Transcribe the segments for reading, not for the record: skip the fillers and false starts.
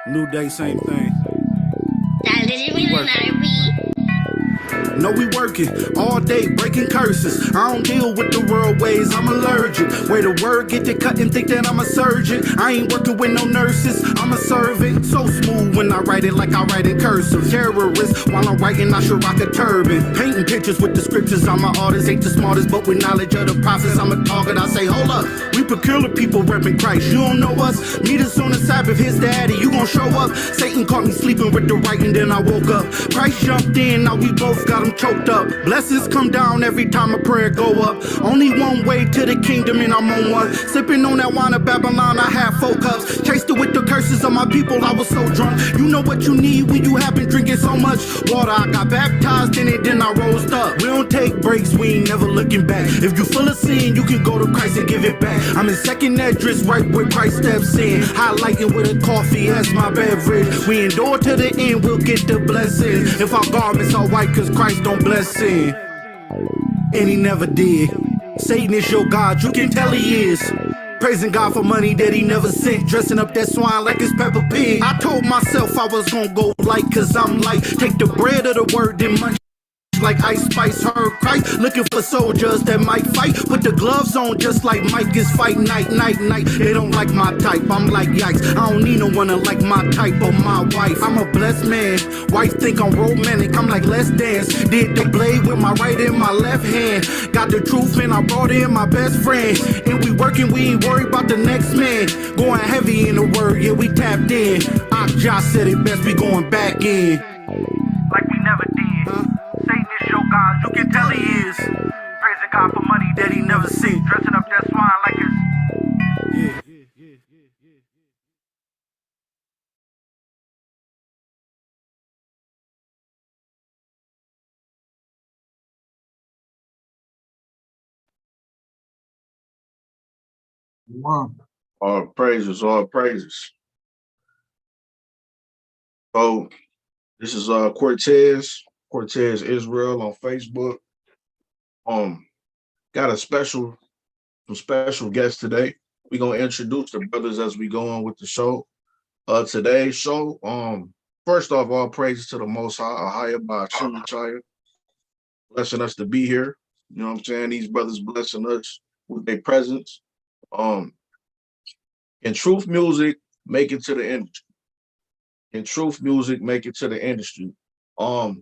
New day, same thing. We working. No, we working all day, breaking curses. I don't deal with the world ways, I'm allergic. Where the word get to cut and think that I'm a surgeon. I ain't working with no nurses, I'm a servant. So smooth when I write it like I write in cursive. Terrorist, while I'm writing I should rock a turban. Painting pictures with the scriptures, I'm an artist. Ain't the smartest, but with knowledge of the prophets, I'm a target. I say, hold up, we peculiar people repping Christ. You don't know us, meet us on the Sabbath, his daddy, you gon' show up. Satan caught me sleeping with the writing, then I woke up. Christ jumped in, now we both got him choked up. Blessings come down every time a prayer go up. Only one way to the kingdom and I'm on one. Sipping on that wine of Babylon, I had 4 cups. Chased it with the curses of my people, I was so drunk. You know what you need when you have been drinking so much water. I got baptized in it, then I rose up. We don't take breaks, we ain't never looking back. If you full of sin, you can go to Christ and give it back. I'm in second address, right where Christ steps in. Highlighting with a coffee as my beverage. We endure to the end, we'll get the blessing. If our garments are white, cause Christ don't bless sin. And he never did. Satan is your God, you can tell he is. Praising God for money that he never sent. Dressing up that swine like it's Peppa Pig. I told myself I was gonna go light, cause I'm light. Take the bread of the word and munch like Ice Spice, heard Christ. Looking for soldiers that might fight. Put the gloves on just like Mike is fight night. They don't like my type, I'm like yikes. I don't need no one to like my type or my wife. I'm a blessed man. Wife think I'm romantic, I'm like let's dance. Did the blade with my right and my left hand. Got the truth and I brought in my best friend. And we working, we ain't worried about the next man. Going heavy in the word, yeah we tapped in. Josh said it best, we going back in. Like we never did. Satan is your God, you can tell he is. Praising God for money that he never seen. Dressing up that swine like it's... Wow. All praises, all praises. So this is Cortez Israel on Facebook. Got some special guests today. We're gonna introduce the brothers as we go on with the show. Today's show, first off, all praises to the Most High, Ahaya by Chimichaya, blessing us to be here. You know what I'm saying? These brothers blessing us with their presence. In truth music, make it to the industry. In truth music, make it to the industry.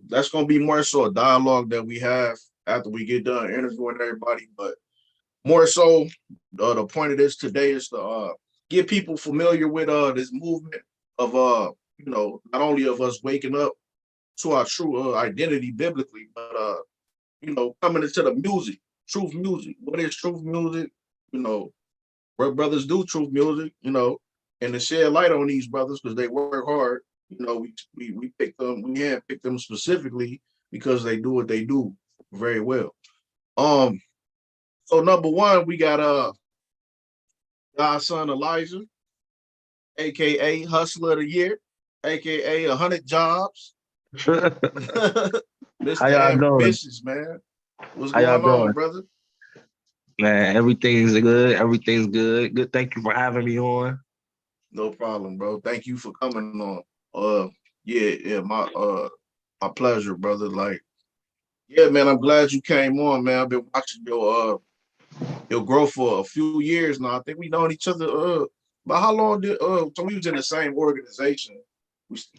That's gonna be more so a dialogue that we have after we get done interviewing everybody, but more so the point of this today is to get people familiar with this movement of not only of us waking up to our true identity biblically, but coming into the music, truth music. What is truth music? Where brothers do truth music, and to shed light on these brothers because they work hard. We pick them, we handpick them specifically because they do what they do very well. So number one, we got God's son Elijah, aka Hustler of the Year, aka 100 Jobs. Mr. How y'all Ambitious, doing? Man. What's How y'all going on, doing? brother? Man, everything's good. Everything's good. Good. Thank you for having me on. No problem, bro. Thank you for coming on. My pleasure, brother. Like, yeah, man, I'm glad you came on, man. I've been watching your growth for a few years now. I think we known each other. But how long did so we was in the same organization?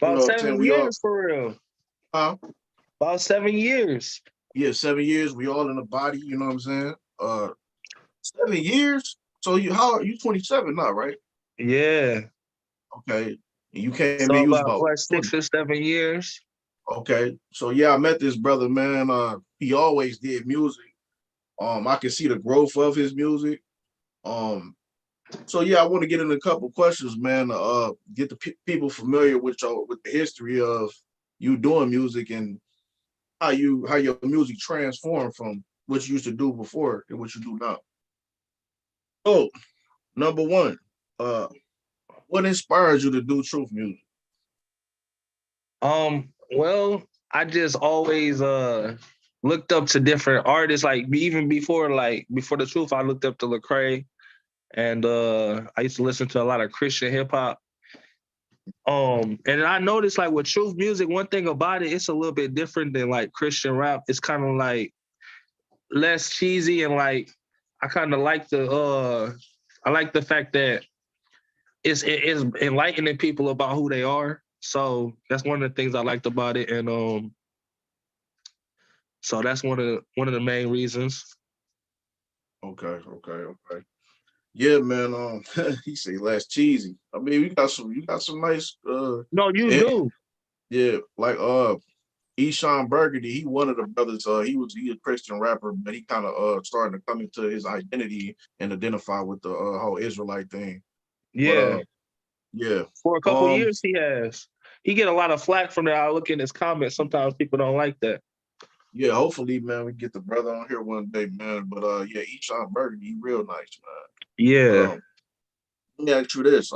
About 7 years for real. About 7 years. Yeah, 7 years. We all in the body. You know what I'm saying? 7 years. So you 27 now, right? Yeah. Okay. And you came so in. You was about about 6 or 7 years. Okay. So yeah, I met this brother, man. He always did music. I can see the growth of his music. So yeah, I want to get in a couple questions, man. Get the people familiar with the history of you doing music and how your music transformed from what you used to do before and what you do now. So, number one, what inspires you to do truth music? Well, I just always looked up to different artists. Like even before the truth, I looked up to Lecrae, and I used to listen to a lot of Christian hip hop. And I noticed like with truth music, one thing about it, it's a little bit different than like Christian rap. It's kind of like less cheesy and like I kind of like I like the fact that it is enlightening people about who they are. So that's one of the things I liked about it, and so that's one of the main reasons. Okay. Yeah, man. He say less cheesy. I mean, you got some nice No, you eh, do. yeah, like Eshawn Burgundy, he one of the brothers, he a Christian rapper, but he kind of starting to come into his identity and identify with the whole Israelite thing. But Yeah. yeah. For a couple years he has. He get a lot of flack from that. I look in his comments. Sometimes people don't like that. Yeah, hopefully, man, we get the brother on here one day, man. But yeah, Eshawn Burgundy, he real nice, man. Yeah. Let me ask you this.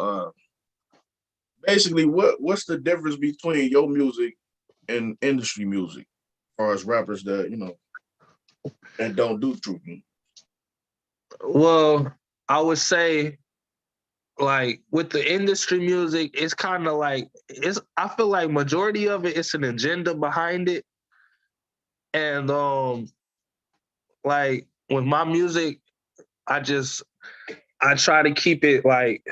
Basically, what's the difference between your music and industry music, as far as rappers that that don't do truth music? Well, I would say like with the industry music, it's kind of like I feel like majority of it it's an agenda behind it. And like with my music, I try to keep it like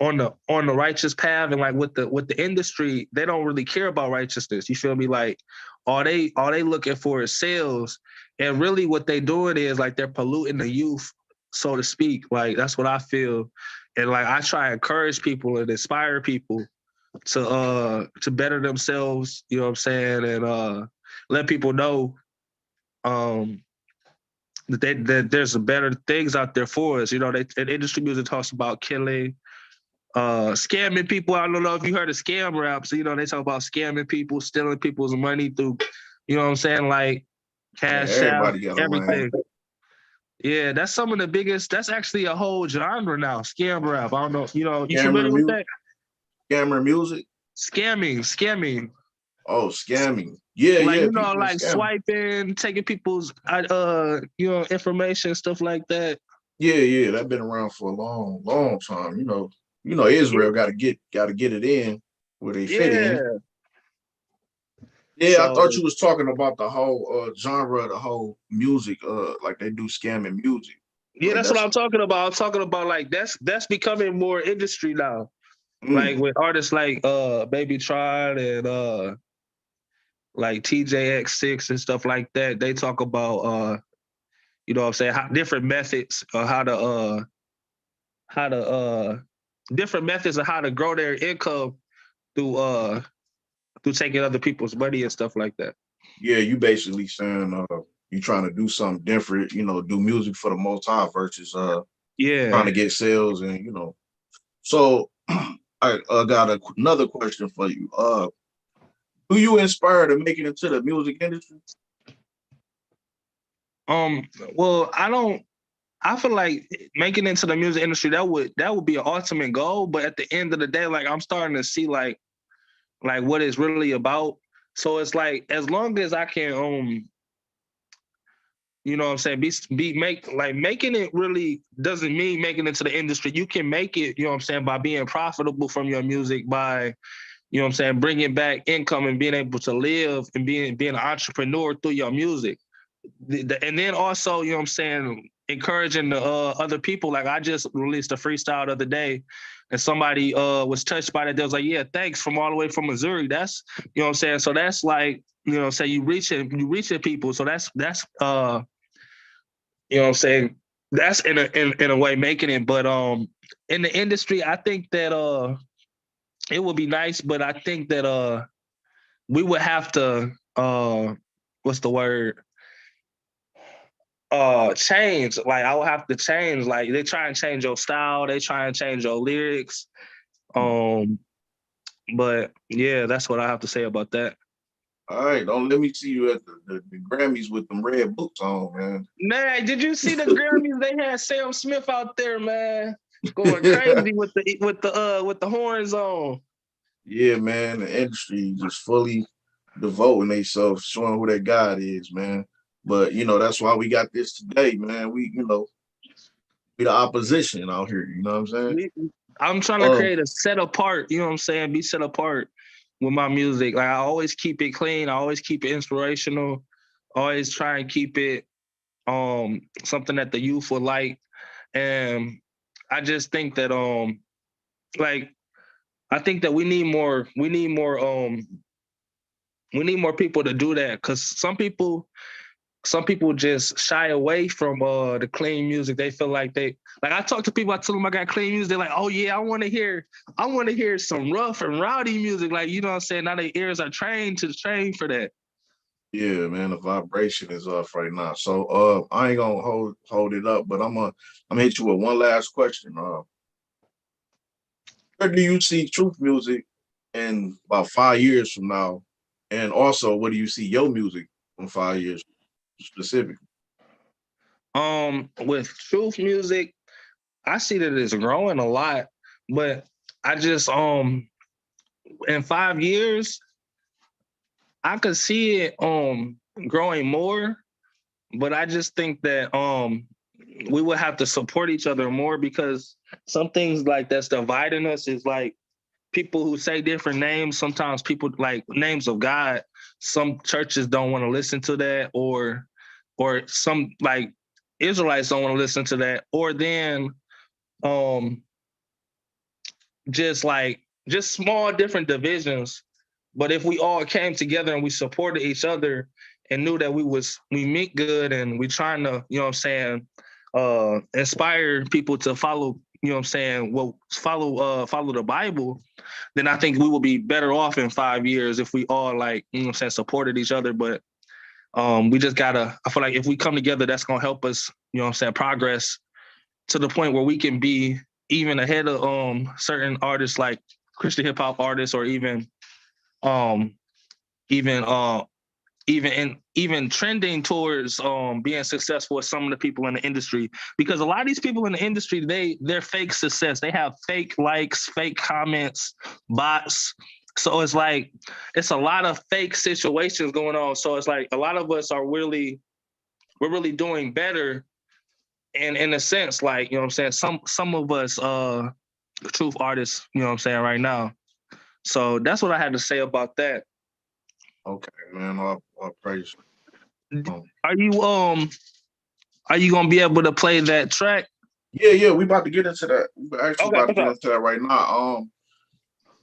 on the righteous path, and like with the industry, they don't really care about righteousness. You feel me? Like all they looking for is sales, and really what they doing is like they're polluting the youth, so to speak. Like that's what I feel, and like I try to encourage people and inspire people to better themselves. You know what I'm saying? And let people know that there's better things out there for us. You know, industry music talks about killing, scamming people. I don't know if you heard of scam rap. So, you know, they talk about scamming people, stealing people's money through, you know what I'm saying, like Man, cash out, everybody got a everything. lane. Yeah, that's some of the biggest. That's actually a whole genre now. Scam rap. I don't know. You know, you Scammer familiar with music. that? Scammer music. Scamming. Oh, scamming. Yeah, Like yeah. you know, People like scam. swiping, taking people's you know, information, stuff like that. Yeah. That's been around for a long time. Israel got to get it in where they fit in. Yeah. Yeah, I So thought you was talking about the whole genre, the whole music, like they do scamming music. yeah, Like that's what that's I'm talking about. I'm talking about like that's becoming more industry now. Like mm, with artists like Baby Tron and like TJX6 and stuff like that, they talk about you know what I'm saying, different methods of how to different methods of how to grow their income through taking other people's money and stuff like that. yeah, you basically saying you trying to do something different, do music for the most high versus trying Yeah. to get sales and So I got another question for you. Who you inspired to make it into the music industry? Well, I feel like making it into the music industry that would be an ultimate goal, but at the end of the day, like I'm starting to see like what it's really about. So it's like as long as I can you know what I'm saying, making it really doesn't mean making it to the industry. You can make it, you know what I'm saying, by being profitable from your music, by, you know what I'm saying, bringing back income and being able to live and being an entrepreneur through your music. And then also, you know what I'm saying, encouraging the other people. Like I just released a freestyle the other day and somebody was touched by that. They was like, yeah, thanks, from all the way from Missouri. That's, you know what I'm saying? So that's like, you know, say you reaching people. So that's you know what I'm saying? That's in a way making it. But in the industry, I think that it would be nice, but I think that we would have to what's the word? Change. Like I would have to change. Like they try and change your style, they try and change your lyrics. But yeah, that's what I have to say about that. All right, don't let me see you at the Grammys with them red boots on, man. Man, did you see the Grammys? They had Sam Smith out there, man, going crazy with the horns on. Yeah, man, the industry just fully devoting themselves, showing who their God is, man. But that's why we got this today, man. We the opposition out here, you know what I'm saying? I'm trying to create a set apart, you know what I'm saying? Be set apart with my music. Like I always keep it clean. I always keep it inspirational. Always try and keep it something that the youth will like. And I just think that like I think that we need more people to do that, because some people just shy away from the clean music. They feel like I talk to people, I tell them I got clean music, they're like, oh yeah, I want to hear some rough and rowdy music. Like, you know what I'm saying? Now their ears are trained for that. Yeah, man, the vibration is off right now. So I ain't gonna hold it up, but I'm gonna hit you with one last question. Where do you see truth music in about 5 years from now? And also, where do you see your music in 5 years specifically? With truth music, I see that it's growing a lot, but I just in 5 years, I could see it growing more, but I just think that we would have to support each other more, because some things like that's dividing us is like people who say different names. Sometimes people like names of God. Some churches don't want to listen to that, or some like Israelites don't want to listen to that, or then just small different divisions. But if we all came together and we supported each other and knew that we meant good and we trying to, you know what I'm saying, inspire people to follow, you know what I'm saying, follow the Bible, then I think we will be better off in 5 years if we all, like, you know what I'm saying, supported each other. But we just gotta, I feel like if we come together, that's gonna help us, you know what I'm saying, progress to the point where we can be even ahead of certain artists like Christian hip hop artists, or even even trending towards being successful with some of the people in the industry. Because a lot of these people in the industry, they're fake success. They have fake likes, fake comments, bots. So it's like it's a lot of fake situations going on. So it's like a lot of us are we're really doing better. And in a sense, like, you know what I'm saying, some of us truth artists, you know what I'm saying, right now. So that's what I had to say about that. Okay, man. I'll praise. Are you gonna be able to play that track? Yeah. We about to get into that. We're actually Okay, about to get into that right now.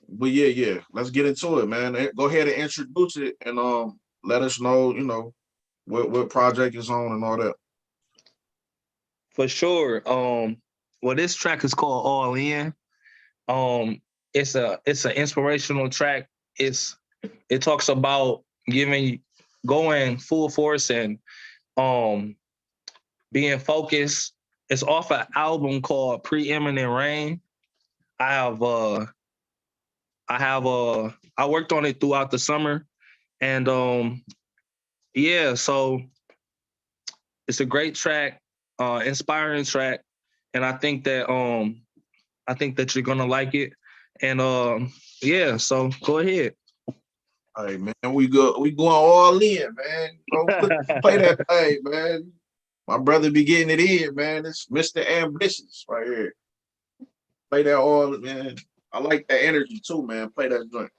But yeah. Let's get into it, man. Go ahead and introduce it, and let us know, you know, what project is on and all that. For sure. Well, this track is called All In. It's an inspirational track. It talks about going full force and being focused. It's off an album called Preeminent Rain. I worked on it throughout the summer, and yeah, so it's a great track, inspiring track, and I think that you're gonna like it. And yeah, so go ahead. All right, man. We going all in, man. Play that thing, man. My brother be getting it in, man. It's Mr. Ambitious right here. Play that all, man. I like that energy too, man. Play that joint.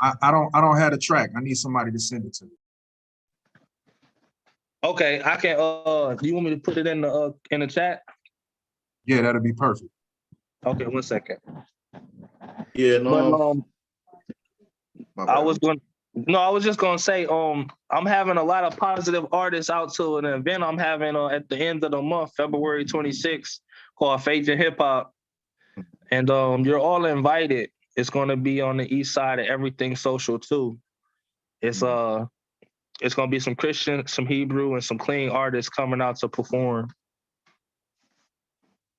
I don't have the track. I need somebody to send it to me. Okay, I can. Do you want me to put it in the chat? Yeah, that'll be perfect. Okay, 1 second. Yeah, no. But, I was just gonna say, I'm having a lot of positive artists out to an event I'm having at the end of the month, February 26th, called Faith in Hip Hop, and you're all invited. It's gonna be on the east side of Everything Social too. It's gonna be some Christian, some Hebrew, and some clean artists coming out to perform.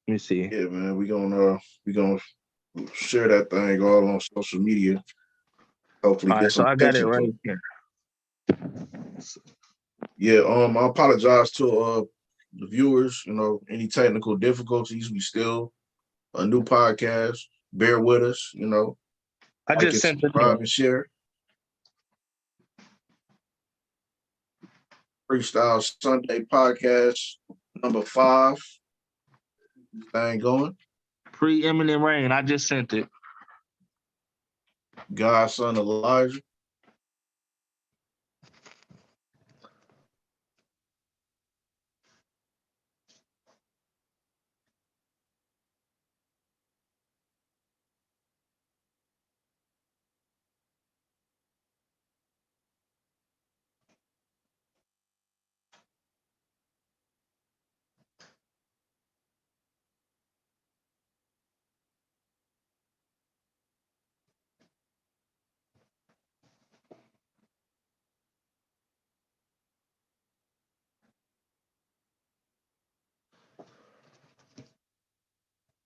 Let me see. Yeah, man. We gonna share that thing all on social media. Hopefully, All right, so I got it right here. Yeah, I apologize to the viewers. You know, any technical difficulties, we still a new podcast. Bear with us, you know. I Like just and sent it. subscribe and share. Freestyle Sunday podcast number 5. Thing going. Preeminent Rain. I just sent it. Godson Elijah.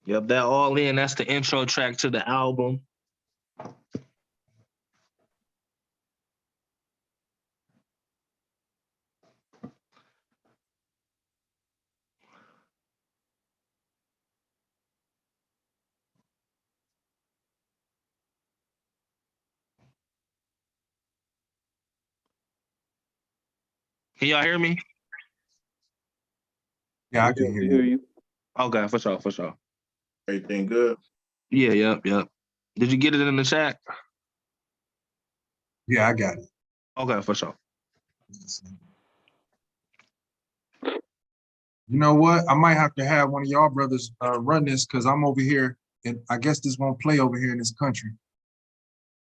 Yep, that all in. That's the intro track to the album. Can y'all hear me? Yeah, I can hear you. Okay, for sure, for sure. Everything good? Yeah, yep. Did you get it in the chat? Yeah, I got it. Okay, for sure. You know what? I might have to have one of y'all brothers run this because I'm over here, and I guess this won't play over here in this country.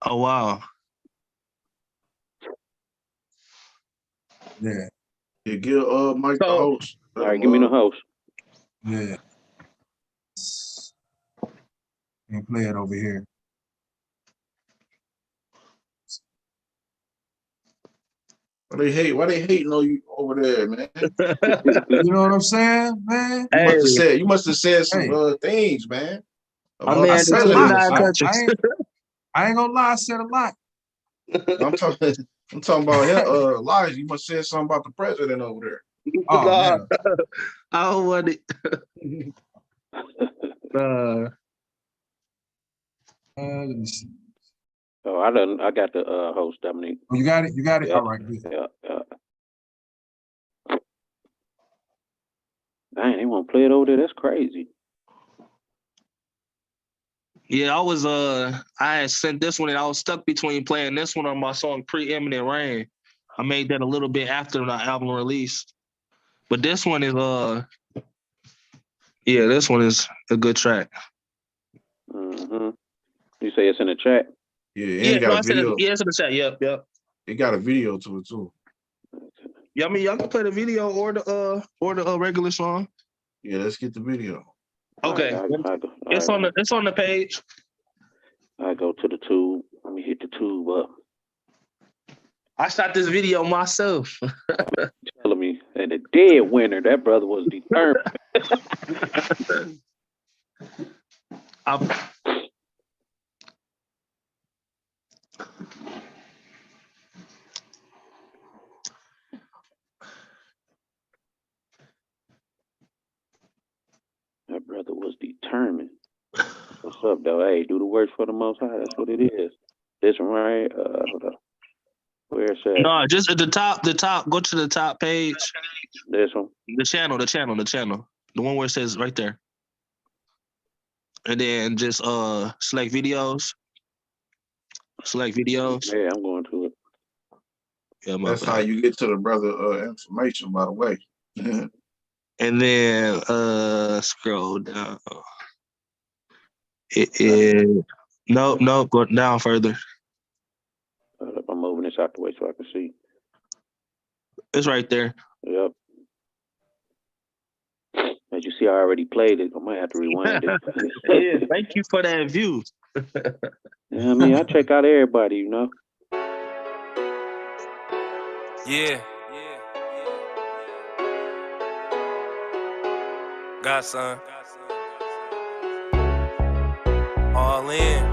Oh, wow. Yeah, Yeah, give Mike the So- host. All right, give me the host. yeah. Can't play it over here. Why they hating on you over there, man? You know what I'm saying, man? You must have said some Hey. things, man. I About mean, the it's said a president lot. or something. I ain't gonna lie, I said a lot. I'm talking about him, Elijah. You must have said something about the president over there. Oh, Nah, man. I don't want it. Let me see. Oh, I got the host, Dominique. Oh, you got it? You got it? Yeah. All right, good. Yeah. Dang, they won't play it over there. That's crazy. Yeah, I had sent this one and I was stuck between playing this one on my song Preeminent Rain. I made that a little bit after the album release. But this one is this one is a good track. Mm-hmm. You say it's in the chat? Yeah, and Yeah, it got I a said video. it's in the chat. Yep. It got a video to it too. Yeah, I mean y'all can play the video or the regular song. Yeah, let's get the video. Okay. All right, It's on the page. I go to the tube. Let me hit the tube up. I shot this video myself. Telling me, and the dead winner, that brother was determined. That brother was determined. What's up, though? Hey, do the works for the Most High. That's what it is. This one, right? Hold up. Where's that? No, just at the top. Go to the top page. This one. The channel. The one where it says right there. And then just select videos. Yeah, I'm going to it. Yeah, my That's bad. how you get to the brother information, by the way. And then scroll down. It is nope, go down further. Hold up, I'm moving this out the way so I can see. It's right there. Yep. As you see, I already played it. I might have to rewind it. Yeah, thank you for that view. Yeah, I mean, I check out everybody, you know. Yeah. Godson. All in.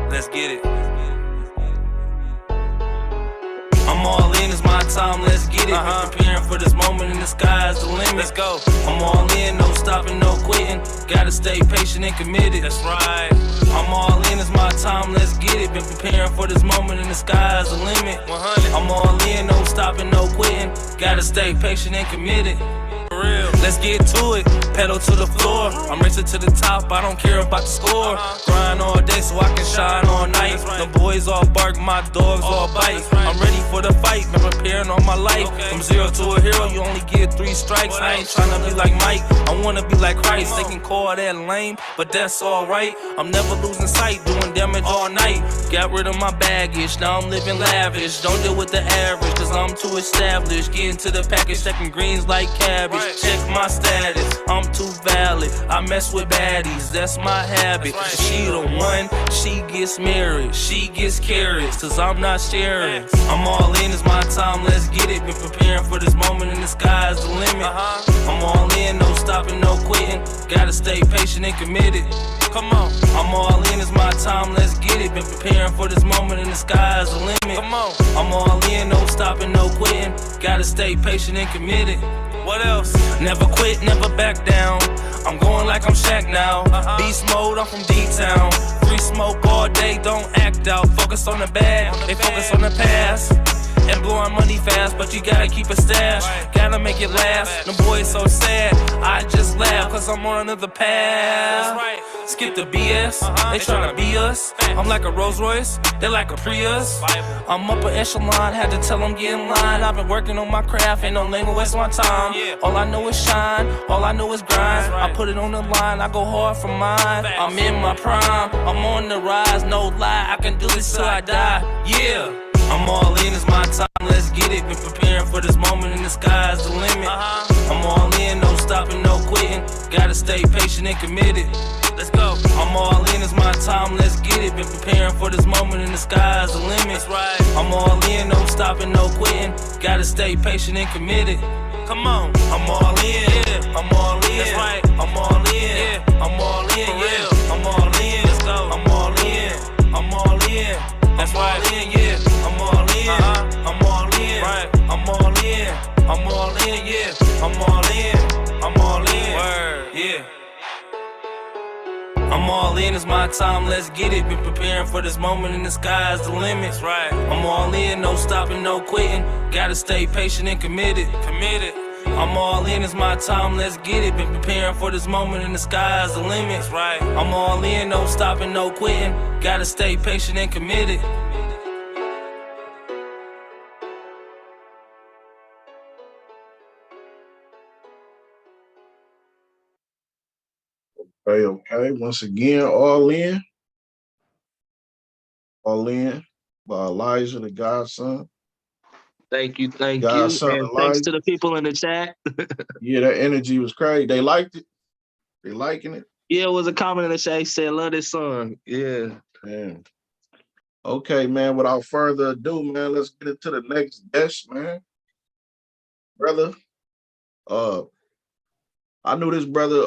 Let's get it. I'm all in, it's my time, let's get it. Been preparing for this moment and the sky's the limit. Let's go. I'm all in, no stopping, no quitting. Gotta stay patient and committed. That's right. I'm all in, it's my time, let's get it. Been preparing for this moment and the sky's the limit. 100. I'm all in, no stopping, no quitting. Gotta stay patient and committed. For real. Let's get to it, pedal to the floor. I'm racing to the top, I don't care about the score. Grind all day so I can shine all night. The boys all bark, my dogs all bite. I'm ready for the fight, been preparing all my life. From zero to a hero, you only get 3 strikes. I ain't tryna be like Mike, I wanna be like Christ. They can call that lame, but that's alright. I'm never losing sight, doing damage all night. Got rid of my baggage, now I'm living lavish. Don't deal with the average, cause I'm too established. Get into the package, checking greens like cabbage. Check my status, I'm too valid. I mess with baddies, that's my habit. She the one, she gets married. She gets carrots, cause I'm not sharing. I'm all in, it's my time, let's get it. Been preparing for this moment and the sky's the limit. I'm all in, no stopping, no quitting. Gotta stay patient and committed. Come on. I'm all in, it's my time, let's get it. Been preparing for this moment and the sky's the limit. Come on. I'm all in, no stopping, no quitting. Gotta stay patient and committed. What else? Never quit, never back down. I'm going like I'm Shaq now. Beast mode, I'm from D-Town. Free smoke all day, don't act out. Focus on the bag, they focus on the past. And blowing money fast, but you gotta keep a stash. Gotta make it last. The boy's so sad, I just laugh, cause I'm on another path. Skip the BS, they tryna be us. I'm like a Rolls Royce, they like a Prius. I'm upper echelon, had to tell them get in line. I've been working on my craft, ain't no lame to waste my time. All I know is shine, all I know is grind. I put it on the line, I go hard for mine. I'm in my prime, I'm on the rise, no lie. I can do this till I die, yeah. I'm all in, it's my time, let's get it. Been preparing for this moment and the sky's the limit. I'm all in, no stopping, no quitting. Gotta stay patient and committed. Let's go. I'm all in, it's my time, let's get it. Been preparing for this moment and the sky's the limit. Right. I'm all in, no stopping, no quitting. Gotta stay patient and committed. Come on. I'm all in, yeah. I'm all in. That's right. I'm all in, yeah. I'm all in, yeah. I'm all in. Let's go. I'm all in. I'm all in. That's right. In, yeah. I'm all in. I'm all in. Right. I'm all in. I'm all in, yeah. I'm all in. I'm all in. Word, yeah. I'm all in, it's my time, let's get it. Been preparing for this moment and the sky's the limit. Right. I'm all in, no stopping, no quitting. Gotta stay patient and committed. Committed. I'm all in, it's my time, let's get it. Been preparing for this moment and the sky's the limit. Right. I'm all in, no stopping, no quitting. Gotta stay patient and committed. Okay. Once again, all in by Elijah, the Godson. Thank you. Godson And thanks Elijah. to the people in the chat. Yeah, that energy was crazy. They liked it. They liking it. Yeah, it was a comment in the chat. He said, love this song. Yeah. Man. Okay, man. Without further ado, man, let's get into the next guest, man. Brother. I knew this brother,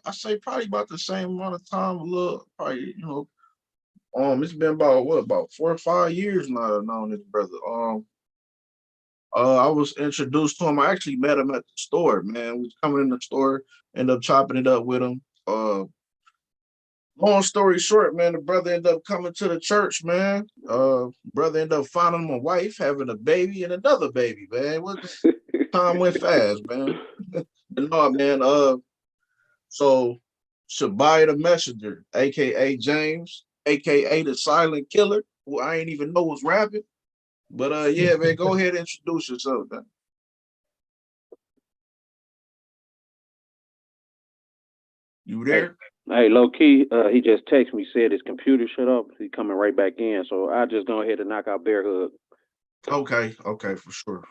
I say probably about the same amount of time, probably, it's been about 4 or 5 years now I've known this brother. I was introduced to him. I actually met him at the store, man. We was coming in the store, ended up chopping it up with him. Long story short, man, the brother ended up coming to the church, man. Brother ended up finding him a wife, having a baby and another baby, man. Time went fast, man. No, man. So Shabai the Messenger, aka James, aka the Silent Killer, who I ain't even know was rapping. But yeah, man, go ahead and introduce yourself, man. You there? Hey, low key, he just texted me, said his computer shut off. He coming right back in, so I just go ahead and knock out Bear Hug. Okay, for sure.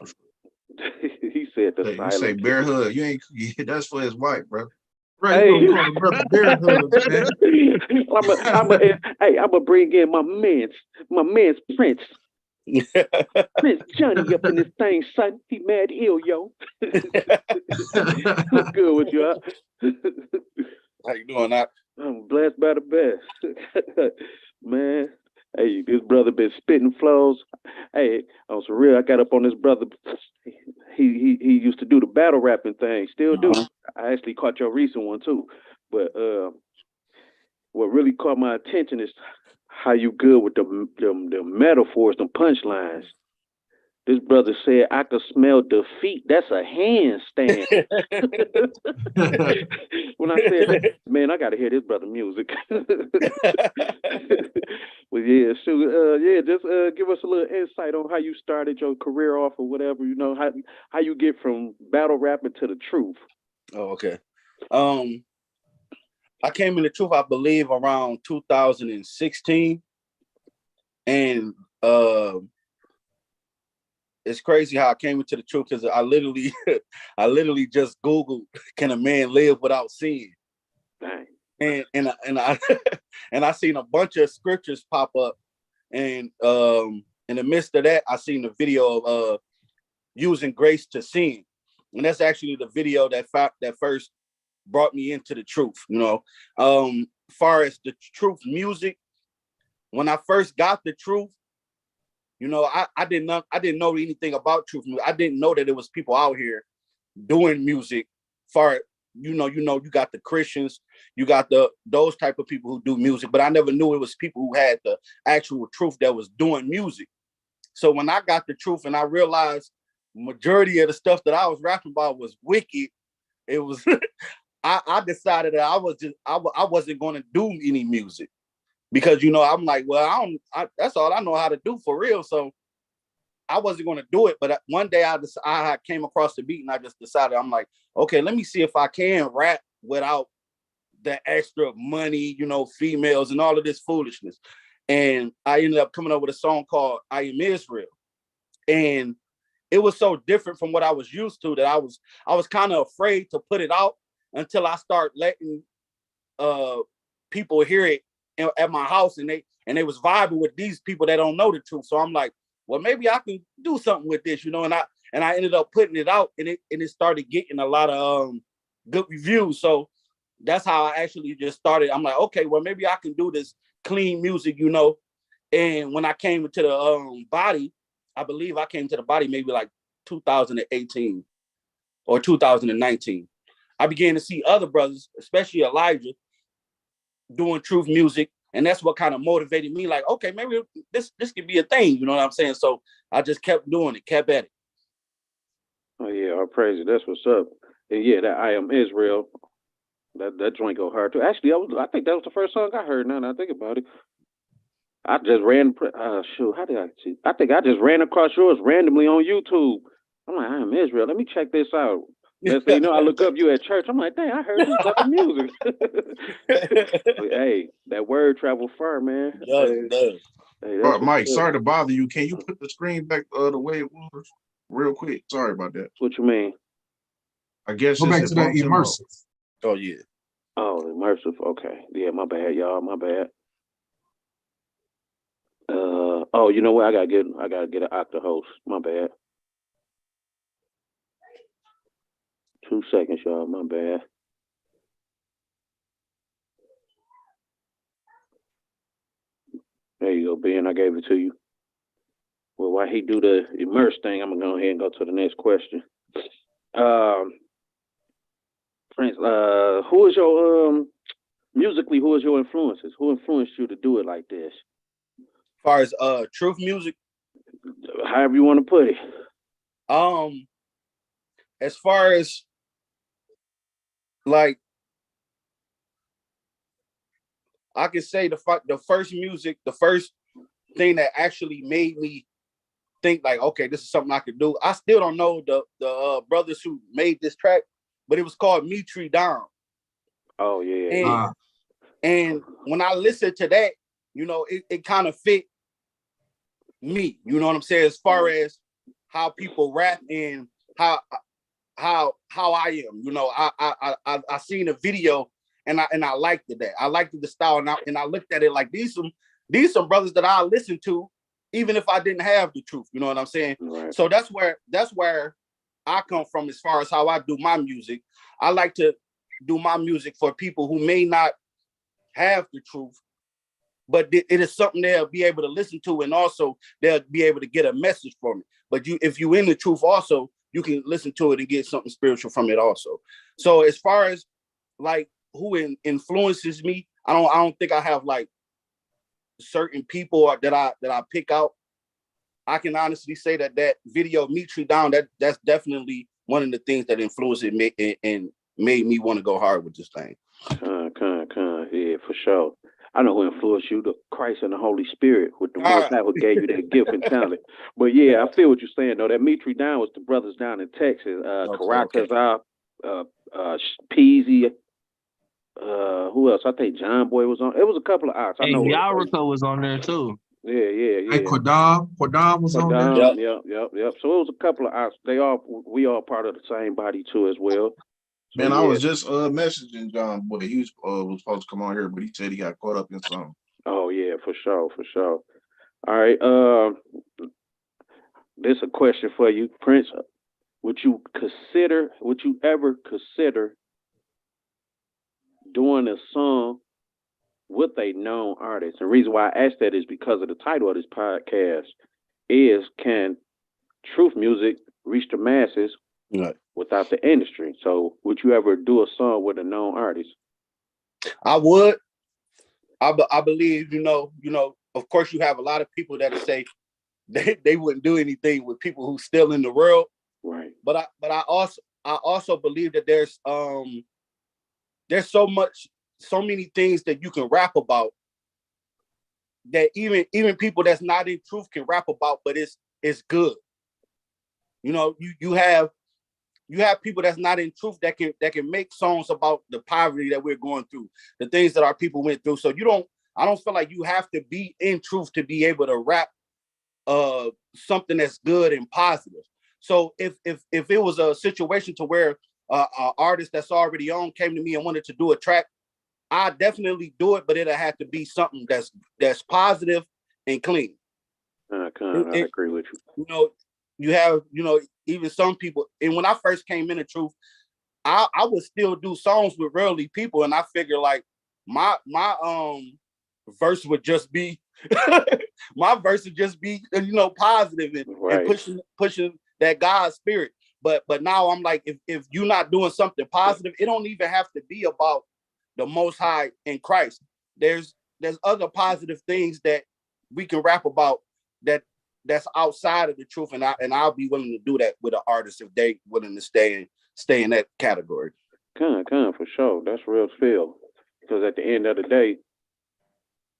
He said the Hey, you silent. say Bear Hug. You ain't. That's for his wife, bro. Right, Hey. you gonna call the brother Bear Hug, man. I'm a bring in my man's Prince. Prince Johnny up in this thing, son. He mad ill, yo. What's good with you? Huh? How you doing, Doc? I'm blessed by the best. Man, Hey, this brother been spitting flows. Hey, on some real, I got up on this brother. He used to do the battle rapping thing, still do. I actually caught your recent one too. But what really caught my attention is how you good with the metaphors, the punchlines. This brother said, I could smell defeat. That's a handstand. When I said that, man, I got to hear this brother music. Well, yeah, shoot, yeah, just give us a little insight on how you started your career off or whatever, you know, how you get from battle rapping to the truth. Oh, okay. I came in the truth, I believe, around 2016. And it's crazy how I came into the truth because I literally just Googled, can a man live without sin? Dang. And I and I seen a bunch of scriptures pop up, and in the midst of that, I seen the video of using grace to sin, and that's actually the video that first brought me into the truth. You know, far as the truth music, when I first got the truth, you know, I didn't know anything about truth music. I didn't know that there was people out here doing music. You got the Christians, you got those type of people who do music, but I never knew it was people who had the actual truth that was doing music. So when I got the truth and I realized majority of the stuff that I was rapping about was wicked, it was I decided that I wasn't going to do any music because, you know, I'm like, well, that's all I know how to do for real. So I wasn't going to do it. But one day I came across the beat and I just decided, I'm like, okay, let me see if I can rap without the extra money, you know, females and all of this foolishness. And I ended up coming up with a song called I Am Israel. And it was so different from what I was used to that I was kind of afraid to put it out until I start letting people hear it at my house, and they was vibing with these people that don't know the truth. So I'm like, well, maybe I can do something with this, you know, and I ended up putting it out, and it started getting a lot of good reviews. So that's how I actually just started. I'm like, okay, well, maybe I can do this clean music, you know. And when I came into the body, I believe I came to the body maybe like 2018 or 2019. I began to see other brothers, especially Elijah, doing truth music. And that's what kind of motivated me. Like, okay, maybe this could be a thing. You know what I'm saying? So I just kept doing it, kept at it. Oh yeah, all praise it. That's what's up. And yeah, that I Am Israel, that joint go hard too. Actually, I think that was the first song I heard. Now that I think about it, I just ran. Shoot, how did I see? I think I just ran across yours randomly on YouTube. I'm like, I Am Israel. Let me check this out. Next thing you know, I look up you at church. I'm like, dang, I heard this other music. Hey, that word travel far, man. It does. Hey, Mike, sorry to bother you. Can you put the screen back the way it was real quick? Sorry about that. What you mean? I guess Go back to that immersive. Oh yeah. Oh, immersive. Okay. Yeah, my bad, y'all. My bad. Oh, you know what? I gotta get an Octa host. My bad. 2 seconds, y'all. My bad. There you go, Ben. I gave it to you. Well, while he do the immerse thing, I'm gonna go ahead and go to the next question. Friends, who is your musically? Who is your influences? Who influenced you to do it like this? As far as truth music, However you want to put it. as far as like, I could say the first thing that actually made me think like, okay, this is something I could do. I still don't know the brothers who made this track, but it was called Me Tree Down. Oh yeah. And when I listened to that, you know, it kind of fit me. You know what I'm saying? As far as how people rap and how I am. You know, I seen a video and I liked it. I liked the style, and I looked at it like these some brothers that I listen to, even if I didn't have the truth. You know what I'm saying? Right. So that's where I come from as far as how I do my music. I like to do my music for people who may not have the truth, but it is something they'll be able to listen to, and also they'll be able to get a message from it. But if you in the truth also, you can listen to it and get something spiritual from it also. So as far as like who influences me, I don't think I have like certain people that I pick out. I can honestly say that video Meet You Down, that's definitely one of the things that influenced me and made me want to go hard with this thing. Yeah, for sure. I know who influenced you, the Christ and the Holy Spirit, with the Most High who gave you that gift and talent. But yeah, I feel what you're saying though. That Meet You Down was the brothers down in Texas, Caracas, Peasy. Who else? I think John Boy was on. It was a couple of artists. I know. Yarico was on there too. Yeah. Hey, Quadam was on there. Yep. So it was a couple of artists. We all part of the same body too as well. So, Man, I was just messaging John Boy. He was supposed to come on here, but he said he got caught up in something. Oh yeah, for sure. All right. This is a question for you, Prince. Would you ever consider doing a song with a known artist? The reason why I asked that is because of the title of this podcast is, can truth music reach the masses without the industry? So would you ever do a song with a known artist? I would. I believe, of course you have a lot of people that say they wouldn't do anything with people who's still in the world. Right. But I also believe that there's so many things that you can rap about that even people that's not in truth can rap about, but it's good. You have people that's not in truth that can make songs about the poverty that we're going through, the things that our people went through. So I don't feel like you have to be in truth to be able to rap something that's good and positive. So if it was a situation to where an artist that's already on came to me and wanted to do a track, I definitely do it, but it'll have to be something that's positive and clean. I agree with you. You have, even some people, and when I first came into truth, I would still do songs with worldly people, and I figure like my verse would just be positive and pushing that God spirit. But now I'm like, if you're not doing something positive, it don't even have to be about the Most High in Christ. There's other positive things that we can rap about that's outside of the truth, and I'll be willing to do that with an artist if they willing to stay in that category. For sure. That's real feel. Because at the end of the day,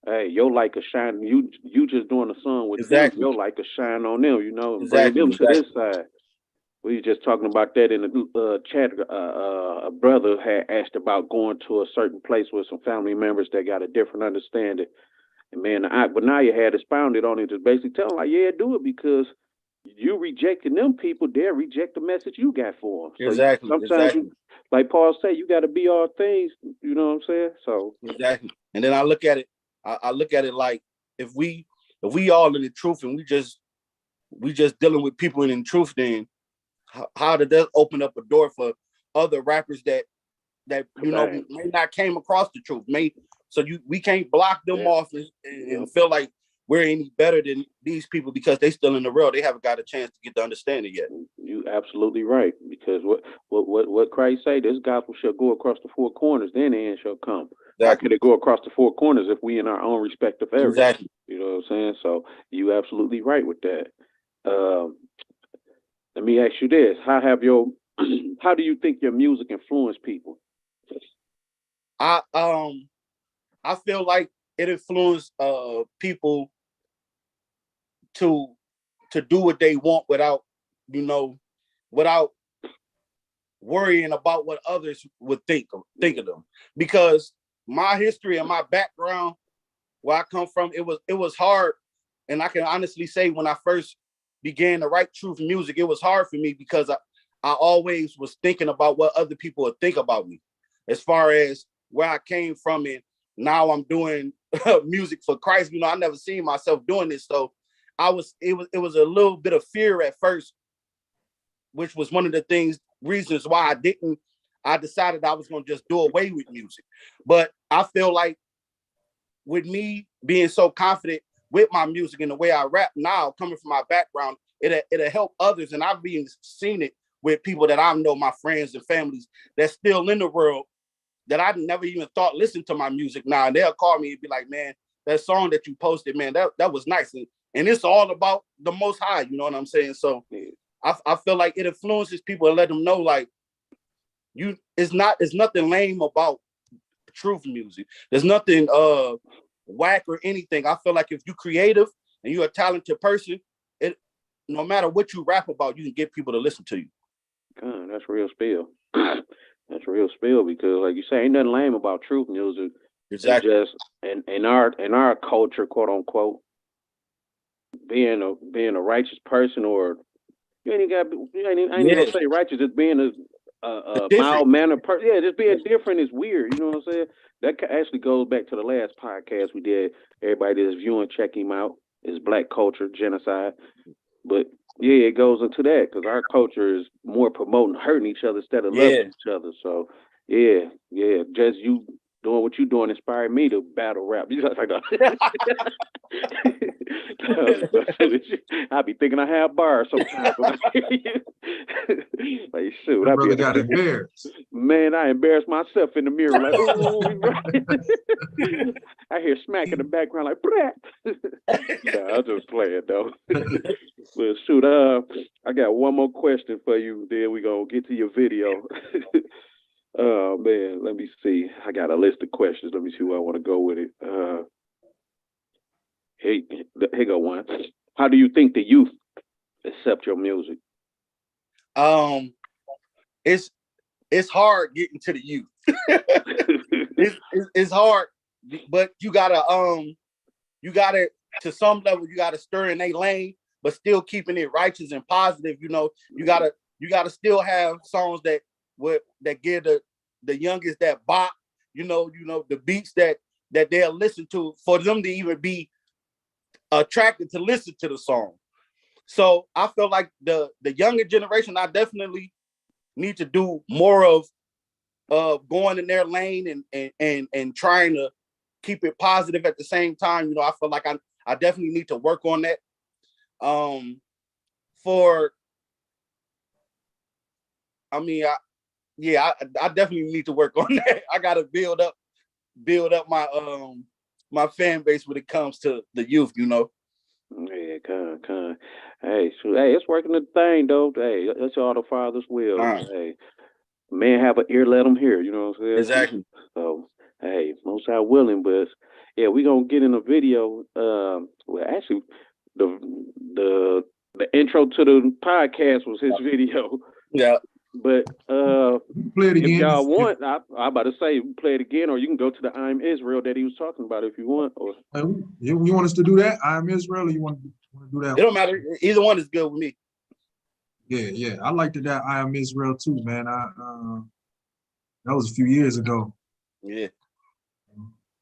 hey, your light could shine. You just doing a song with them, your light could shine on them, bring them to this side. We were just talking about that in the chat. A brother had asked about going to a certain place with some family members that got a different understanding. And man, but now you had expounded on it to basically tell them, like, yeah, do it, because you rejecting them people, they'll reject the message you got for them. So exactly. Sometimes, like Paul say, you got to be all things. You know what I'm saying? So exactly. And then I look at it. I look at it like if we all in the truth and we just dealing with people in the truth, then how did that open up a door for other rappers that may not came across the truth? We can't block them off and feel like we're any better than these people because they still in the world. They haven't got a chance to get the understanding yet. You absolutely right, because what Christ say, this gospel shall go across the four corners, then the end shall come. Exactly. How could it go across the four corners if we in our own respective areas? Exactly. You know what I'm saying? So you absolutely right with that. Let me ask you this: how do you think your music influenced people? I feel like it influenced people to do what they want without worrying about what others would think of them. Because my history and my background, where I come from, it was hard. And I can honestly say when I first began to write truth music, it was hard for me because I always was thinking about what other people would think about me as far as where I came from. And now I'm doing music for Christ. I never seen myself doing this. So it was a little bit of fear at first, which was one of the reasons why I decided I was going to just do away with music. But I feel like with me being so confident with my music and the way I rap now, coming from my background, it'll help others. And I've been seen it with people that I know, my friends and families that's still in the world that I never even thought listened to my music now. And they'll call me and be like, man, that song that you posted, man, that was nice. And it's all about the Most High, you know what I'm saying? So I feel like it influences people and let them know, like, it's nothing lame about truth music. There's nothing whack or anything. I feel like if you're creative and you're a talented person, no matter what you rap about, you can get people to listen to you. God, that's real spill. That's real spill because, like you say, ain't nothing lame about truth music. Exactly. It's just in our culture, quote unquote, being a righteous person, or you ain't gonna say righteous, just being a mild mannered person. Yeah, just being different is weird. You know what I'm saying? That actually goes back to the last podcast we did. Everybody that's viewing, check him out. It's Black Culture Genocide. But yeah, it goes into that because our culture is more promoting hurting each other instead of loving each other. So yeah, just you doing what you doing inspired me to battle rap. You know, like I be thinking I have bars sometimes. Like shoot, I really got embarrassed. Man, I embarrassed myself in the mirror. Like, I hear smack in the background, like, brat. Nah, I'm just playing though. Well, shoot, I got one more question for you. Then we gonna get to your video. Oh man, let me see. I got a list of questions. Let me see where I want to go with it. Here go one. How do you think the youth accept your music? It's hard getting to the youth. it's hard, but you gotta to some level you gotta stir in a lane, but still keeping it righteous and positive. You know, you gotta still have songs that give the youngest that bop. You know the beats that they'll listen to for them to even be attracted to listen to the song. So I feel like the younger generation, I definitely need to do more of going in their lane and trying to keep it positive at the same time. You know, I feel like I definitely need to work on that. I definitely need to work on that. I gotta build up my my fan base when it comes to the youth, you know. Yeah, con. Hey, so it's working the thing though. Hey, that's all the Father's will. Hey, man, have an ear, let them hear. You know what I'm saying? Exactly. So, hey, Most High willing, but yeah, we gonna get in a video. Well, actually, the intro to the podcast was his video. Yeah. But play it again. If y'all want, I'm about to say play it again, or you can go to the I'm Israel that he was talking about if you want. Or you want us to do that? I'm Israel, or you want to do that? It don't matter. Either one is good with me. Yeah. I liked that I Am Israel too, man. That was a few years ago. Yeah.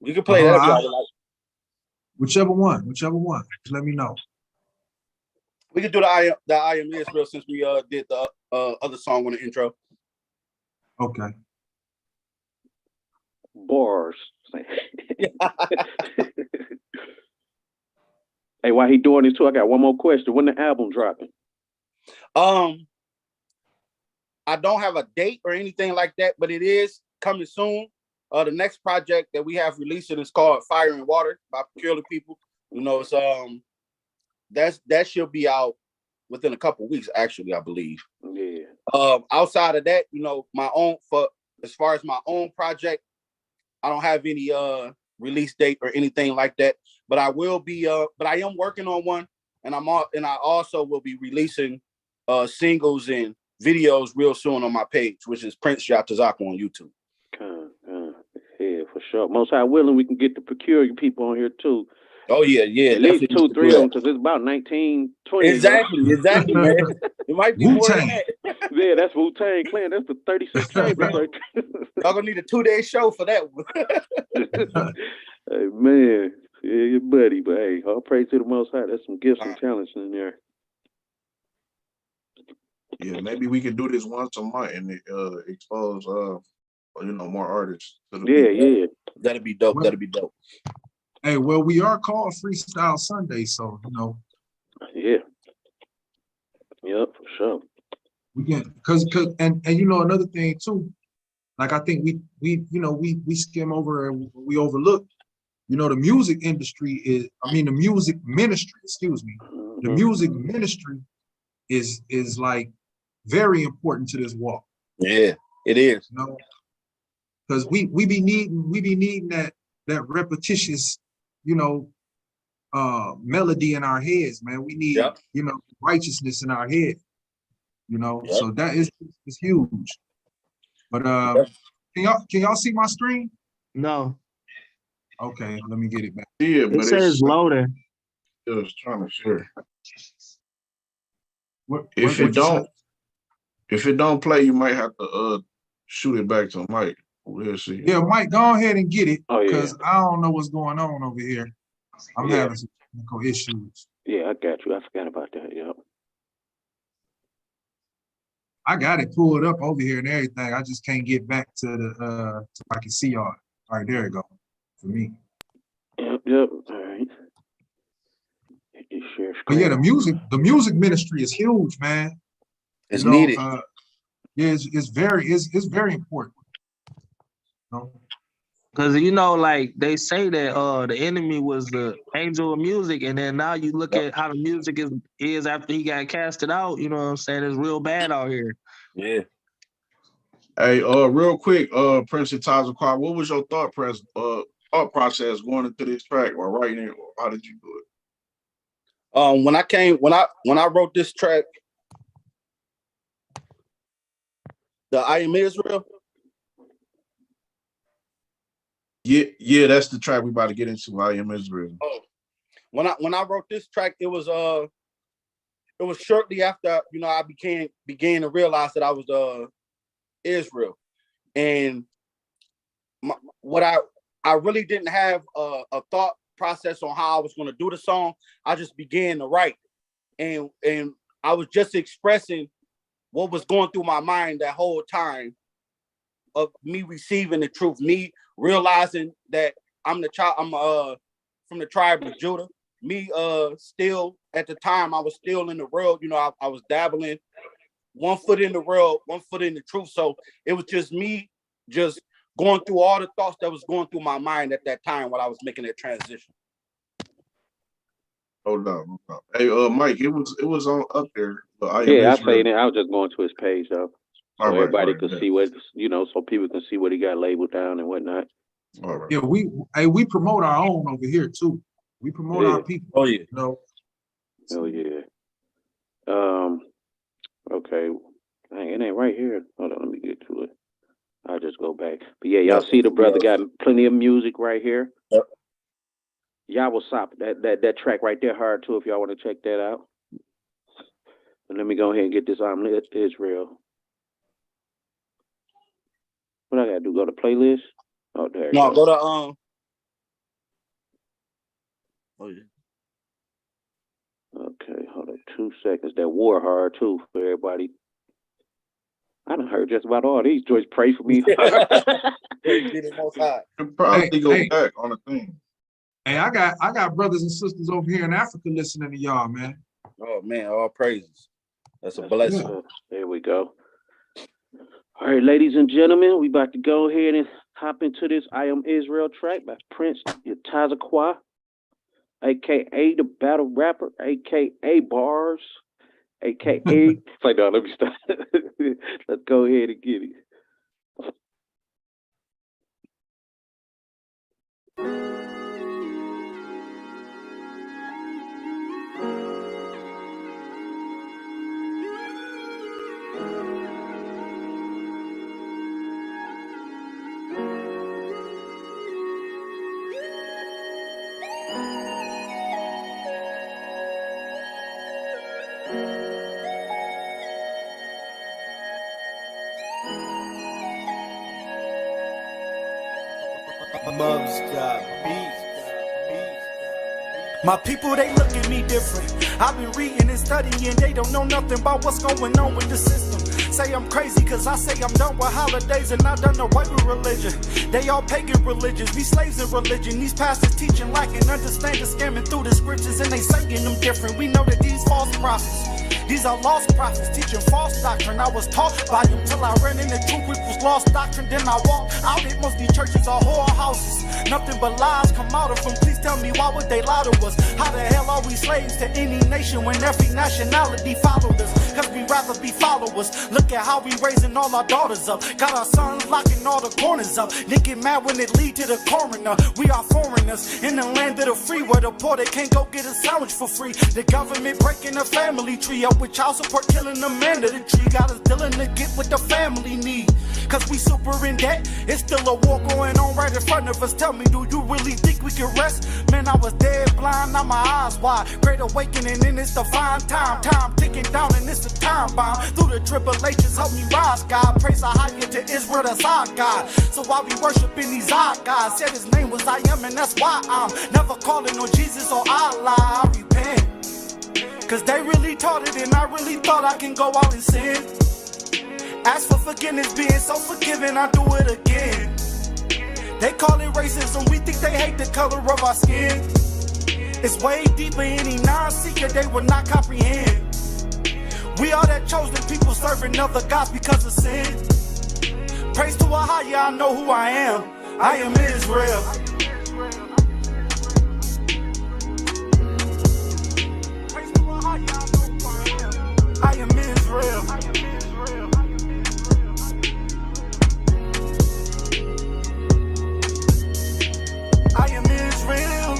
We can play that if y'all like. Whichever one. Just let me know. We can do the I Am Israel since we did the other song on the intro. Okay. Bars. Hey, while he doing this too, I got one more question. When the album dropping? I don't have a date or anything like that, but it is coming soon. The next project that we have releasing is called Fire and Water by Peculiar People. You know, it's that should be out within a couple of weeks, actually, I believe. Yeah. Outside of that, you know, as far as my own project, I don't have any release date or anything like that. But I will be but I am working on one, and I also will be releasing singles and videos real soon on my page, which is Prince Yatazaka on YouTube. Yeah, for sure. Most High willing, we can get the Peculiar People on here too. Oh yeah. At least 2, 3 of them, because it's about 19, 20. Exactly, man. It might be more than that. Yeah, that's Wu-Tang Clan. That's the 36 chambers right there. Y'all gonna need a 2-day show for that one. Hey man, yeah, your buddy, but hey, all praise to the Most High. That's some gifts and talents in there. Yeah, maybe we could do this once a month and expose more artists. Yeah. That'd be dope. Hey, well, we are called Freestyle Sunday, so you know. Yeah. Yep, for sure. We can, cause and you know another thing too, like I think we skim over and we overlook, you know, the music industry is, the music ministry, excuse me, the music ministry is like very important to this walk. Yeah, it is. You know, because we be needing that repetitious, you know, melody in our heads, man. We need, you know, righteousness in our head. You know, so that is huge. But can y'all see my screen? No. Okay, let me get it back. Yeah, It but says loading. Just trying to share. If it don't play, you might have to shoot it back to Mike. We'll see. Yeah, Mike, go ahead and get it, because yeah. I don't know what's going on over here. I'm having some technical issues. Yeah, I got you. I forgot about that. Yep. I got it pulled up over here and everything. I just can't get back to the so I can see y'all. All right, there you go. For me. Yep. All right. Share But screen. yeah, the music ministry is huge, man. It's You know, needed. Yeah, it's very important. You know? Cause you know, like they say that the enemy was the angel of music, and then now you look at how the music is after he got casted out. You know what I'm saying? It's real bad out here. Yeah. Hey, real quick, Prince and Tazaqua, what was your thought process going into this track or writing it? Or how did you do it? When I wrote this track, the I Am Israel. Yeah, that's the track we about to get into. I Am Israel. Oh, when I wrote this track, it was shortly after, you know, I began to realize that I was Israel, and what I really didn't have a thought process on how I was going to do the song. I just began to write, and I was just expressing what was going through my mind that whole time of me receiving the truth, me realizing that I'm from the tribe of Judah. Me still at the time I was still in the world, you know, I was dabbling, one foot in the world, one foot in the truth. So it was just me just going through all the thoughts that was going through my mind at that time while I was making that transition. Oh no. Hey, Mike, it was on up there. I seen it. I was just going to his page though. So everybody could see what, you know, so people can see what he got labeled down and whatnot. All right. Yeah, we promote our own over here too. We promote our people. Oh yeah. You know? Oh yeah. Okay. Dang, it ain't right here. Hold on, let me get to it. I'll just go back. But yeah, y'all see the brother got plenty of music right here. Yep. Y'all will stop that track right there hard too if y'all want to check that out. But let me go ahead and get this I'm Israel. What I gotta do? Go to playlist? Oh, there. No, go to Oh yeah. Okay, hold on 2 seconds. That war hard too for everybody. I done heard just about all these joints. Pray for me. You probably go back on the thing. Hey, I got brothers and sisters over here in Africa listening to y'all, man. Oh man, all praises. That's a blessing. Yeah. There we go. All right, ladies and gentlemen, we about to go ahead and hop into this I Am Israel track by Prince Tazaqua, aka the battle rapper, aka Bars, aka it's like, no, let me stop. Let's go ahead and get it. My people, they look at me different. I've been reading and studying, they don't know nothing about what's going on with the system. Say I'm crazy cause I say I'm done with holidays and I done away with religion. They all pagan religions, we slaves in religion. These pastors teaching lacking, understanding, scamming through the scriptures and they saying them different. We know that these false prophets, these are lost prophets teaching false doctrine. I was taught by them till I ran into truth, which was lost doctrine. Then I walked out. It must be churches or whorehouses. Nothing but lies come out of them. Please tell me why would they lie to us? How the hell are we slaves to any nation when every nationality followed us? Cause we rather be followers. Look at how we raising all our daughters up. Got our sons locking all the corners up. They get mad when it lead to the coroner. We are foreigners in the land of the free, where the poor they can't go get a sandwich for free. The government breaking the family tree up with child support, killing the man of the tree. Got us dealing to get what the family need. Cause we super in debt. It's still a war going on right in front of us. Tell me, do you really think we can rest? Man, I was dead blind, now my eyes wide. Great awakening in this divine time. Time ticking down and it's a time bomb. Through the tribulations, help me rise, God. Praise our higher to Israel, that's our God. So while we worshiping these our gods, said his name was I am, and that's why I'm never calling on Jesus or Allah. I repent. Cause they really taught it and I really thought I can go out and sin. Ask for forgiveness, being so forgiving, I do it again. They call it racism, we think they hate the color of our skin. It's way deeper, any non-seeker they will not comprehend. We are that chosen people serving other gods because of sin. Praise to a higher, I know who I am. I am Israel. Praise to a higher, I know who I am. I am Israel. I am Israel.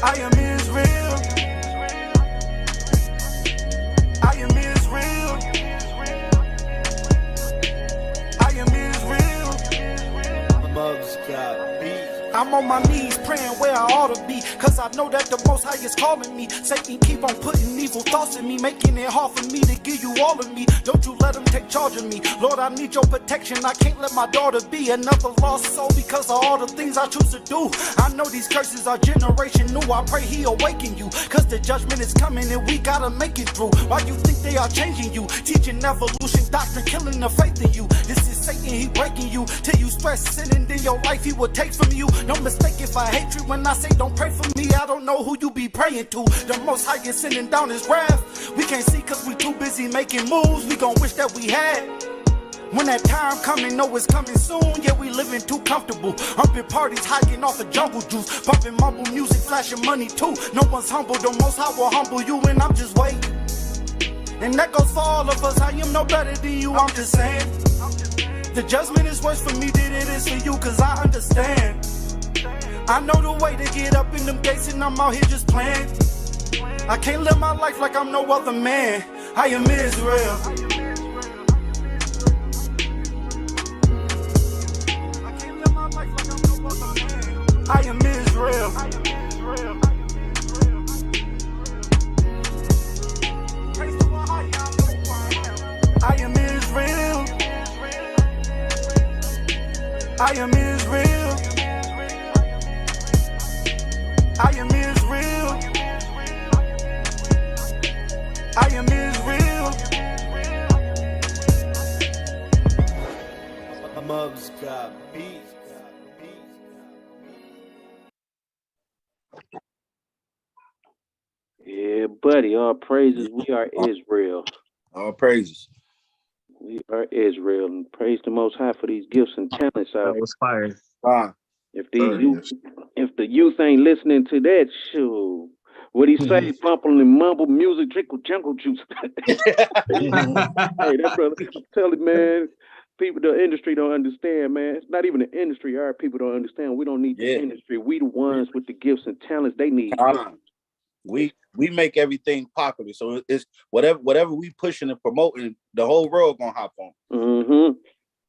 I am Israel. I am Israel. I am Israel. Muggs got beat. I'm on my knees praying where I ought to be, cause I know that the Most High is calling me. Satan keep on putting evil thoughts in me, making it hard for me to give you all of me. Don't you let him take charge of me. Lord, I need your protection. I can't let my daughter be another lost soul because of all the things I choose to do. I know these curses are generation new. I pray he awaken you, cause the judgment is coming and we gotta make it through. Why you think they are changing you? Teaching evolution doctrine, killing the faith in you. This is Satan, he breaking you till you stress sin, and then your life he will take from you. No mistake if I hate you when I say don't pray for me. I don't know who you be praying to. The Most High is sending down his wrath. We can't see cause we too busy making moves. We gon' wish that we had. When that time coming, know it's coming soon. Yeah, we living too comfortable. Humping parties, hiking off of jungle juice, pumping mumble music, flashing money too. No one's humble, the Most High will humble you, and I'm just waiting. And that goes for all of us. I am no better than you, I'm just saying. The judgment is worse for me than it is for you, cause I understand. I know the way to get up in them gates, and I'm out here just playing. I can't live my life like I'm no other man. I am Israel. I can't live my life like I'm no other man. I am Israel. I am Israel. I am Israel. I am Israel. I am Israel. Muggs got beat. Yeah, buddy. All praises. We are Israel. All praises. We are Israel, and praise the Most High for these gifts and talents out That here. was fire. If the youth ain't listening to that, shoot, what he say? Bumping and mumble music, trickle jungle juice. Hey, that brother, I'm telling man, people, the industry don't understand, man. It's not even the industry. Our people don't understand. We don't need the industry. We the ones with the gifts and talents. They need. We make everything popular, so it's whatever we pushing and promoting, the whole world gonna hop on. Mm-hmm.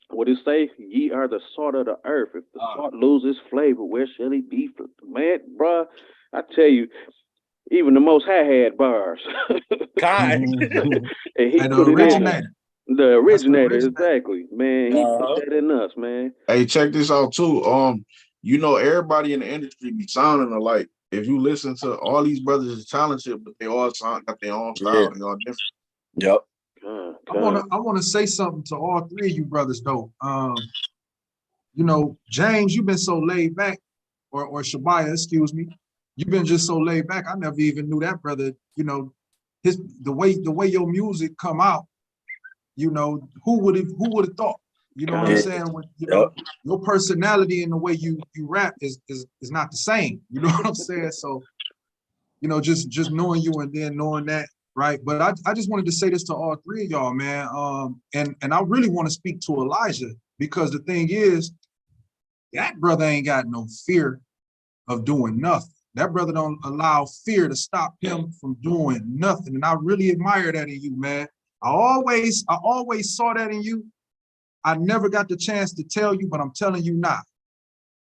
What it say? Ye are the salt of the earth. If the salt loses flavor, where shall it be? Man, bruh, I tell you, even the Most High had bars. Kind. And he And the put it in. originator. The originator, exactly. Man, he put that in us, man. Hey, check this out too. You know, everybody in the industry be sounding alike. If you listen to all these brothers is talented, but they all got their own style. They all different. Yep. I wanna say something to all three of you brothers though. You know, James, you've been so laid back, or Shabaya, excuse me. You've been just so laid back. I never even knew that brother. You know, the way your music come out. You know, who would have thought? You know what I'm saying? When, you know, your personality and the way you rap is not the same. You know what I'm saying? So, you know, just knowing you and then knowing that, right? But I just wanted to say this to all three of y'all, man. And I really want to speak to Elijah, because the thing is, that brother ain't got no fear of doing nothing. That brother don't allow fear to stop him from doing nothing. And I really admire that in you, man. I always saw that in you. I never got the chance to tell you, but I'm telling you now.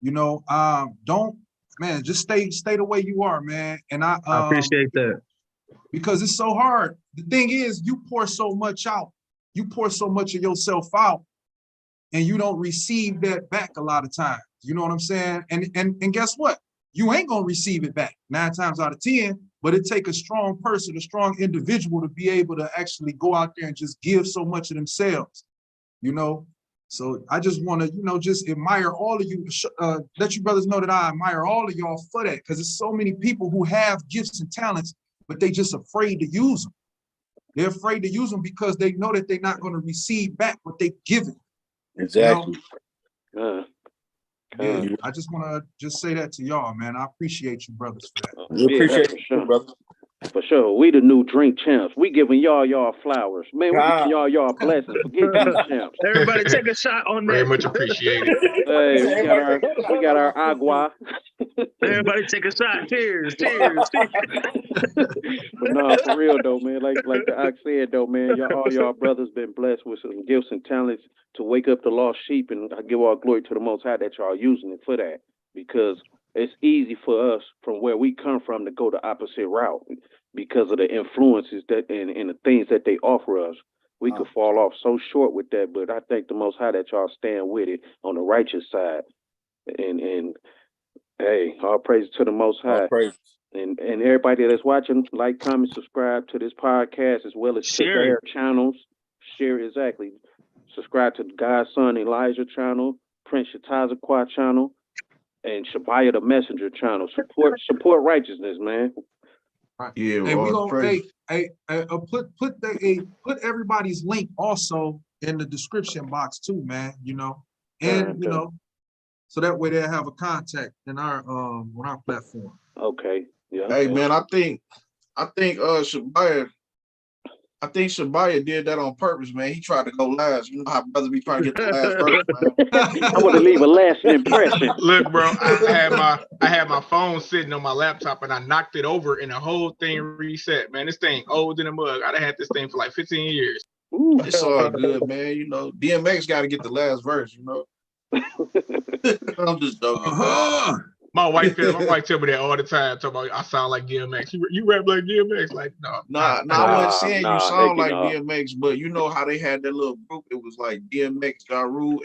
You know, just stay the way you are, man. And I appreciate that. Because it's so hard. The thing is, you pour so much out. You pour so much of yourself out, and you don't receive that back a lot of times. You know what I'm saying? And guess what? You ain't gonna receive it back 9 times out of 10, but it take a strong person, a strong individual to be able to actually go out there and just give so much of themselves, you know? So I just wanna, you know, just admire all of you, let you brothers know that I admire all of y'all for that, because there's so many people who have gifts and talents, but they just afraid to use them. They're afraid to use them because they know that they're not gonna receive back what they've given. Exactly. You know? Yeah, I just want to just say that to y'all, man. I appreciate you brothers for that. We appreciate you, brother. For sure. We the new drink champs. We giving y'all flowers. Man, we giving y'all blessings. Forget these champs. Everybody take a shot on that. Very much appreciated. Hey, we got our agua. Everybody take a shot. Cheers. Cheers. But no, for real though, man. Like the Ox said though, man, all y'all brothers been blessed with some gifts and talents to wake up the lost sheep, and I give all glory to the Most High that y'all using it for that, because it's easy for us from where we come from to go the opposite route because of the influences that and the things that they offer us. We could fall off so short with that, but I thank the Most High that y'all stand with it on the righteous side. And hey, all praise to the Most High. And everybody that's watching, like, comment, subscribe to this podcast, as well as to their channels. Share, exactly. Subscribe to God's Son Elijah channel, Prince Shatazaqua channel, and Shabaya the Messenger channel. Support righteousness, man. Yeah, and we gonna put everybody's link also in the description box too, man. You know, and you know, so that way they'll have a contact in our on our platform. Okay. Yeah. Hey man, I think Shabaya did that on purpose, man. He tried to go last. You know how brothers be trying to get the last verse, man. I want to leave a lasting impression. Look, bro, I had my phone sitting on my laptop and I knocked it over and the whole thing reset, man. This thing old in the mug. I'd have had this thing for like 15 years. Ooh, it's all good, man. You know, DMX got to get the last verse, you know. I'm just joking. My wife tell me that all the time. Talking about I sound like DMX. You rap like DMX? Like no. Nah, I wasn't saying you sound like DMX, but you know how they had that little group. It was like DMX, Ja Rule,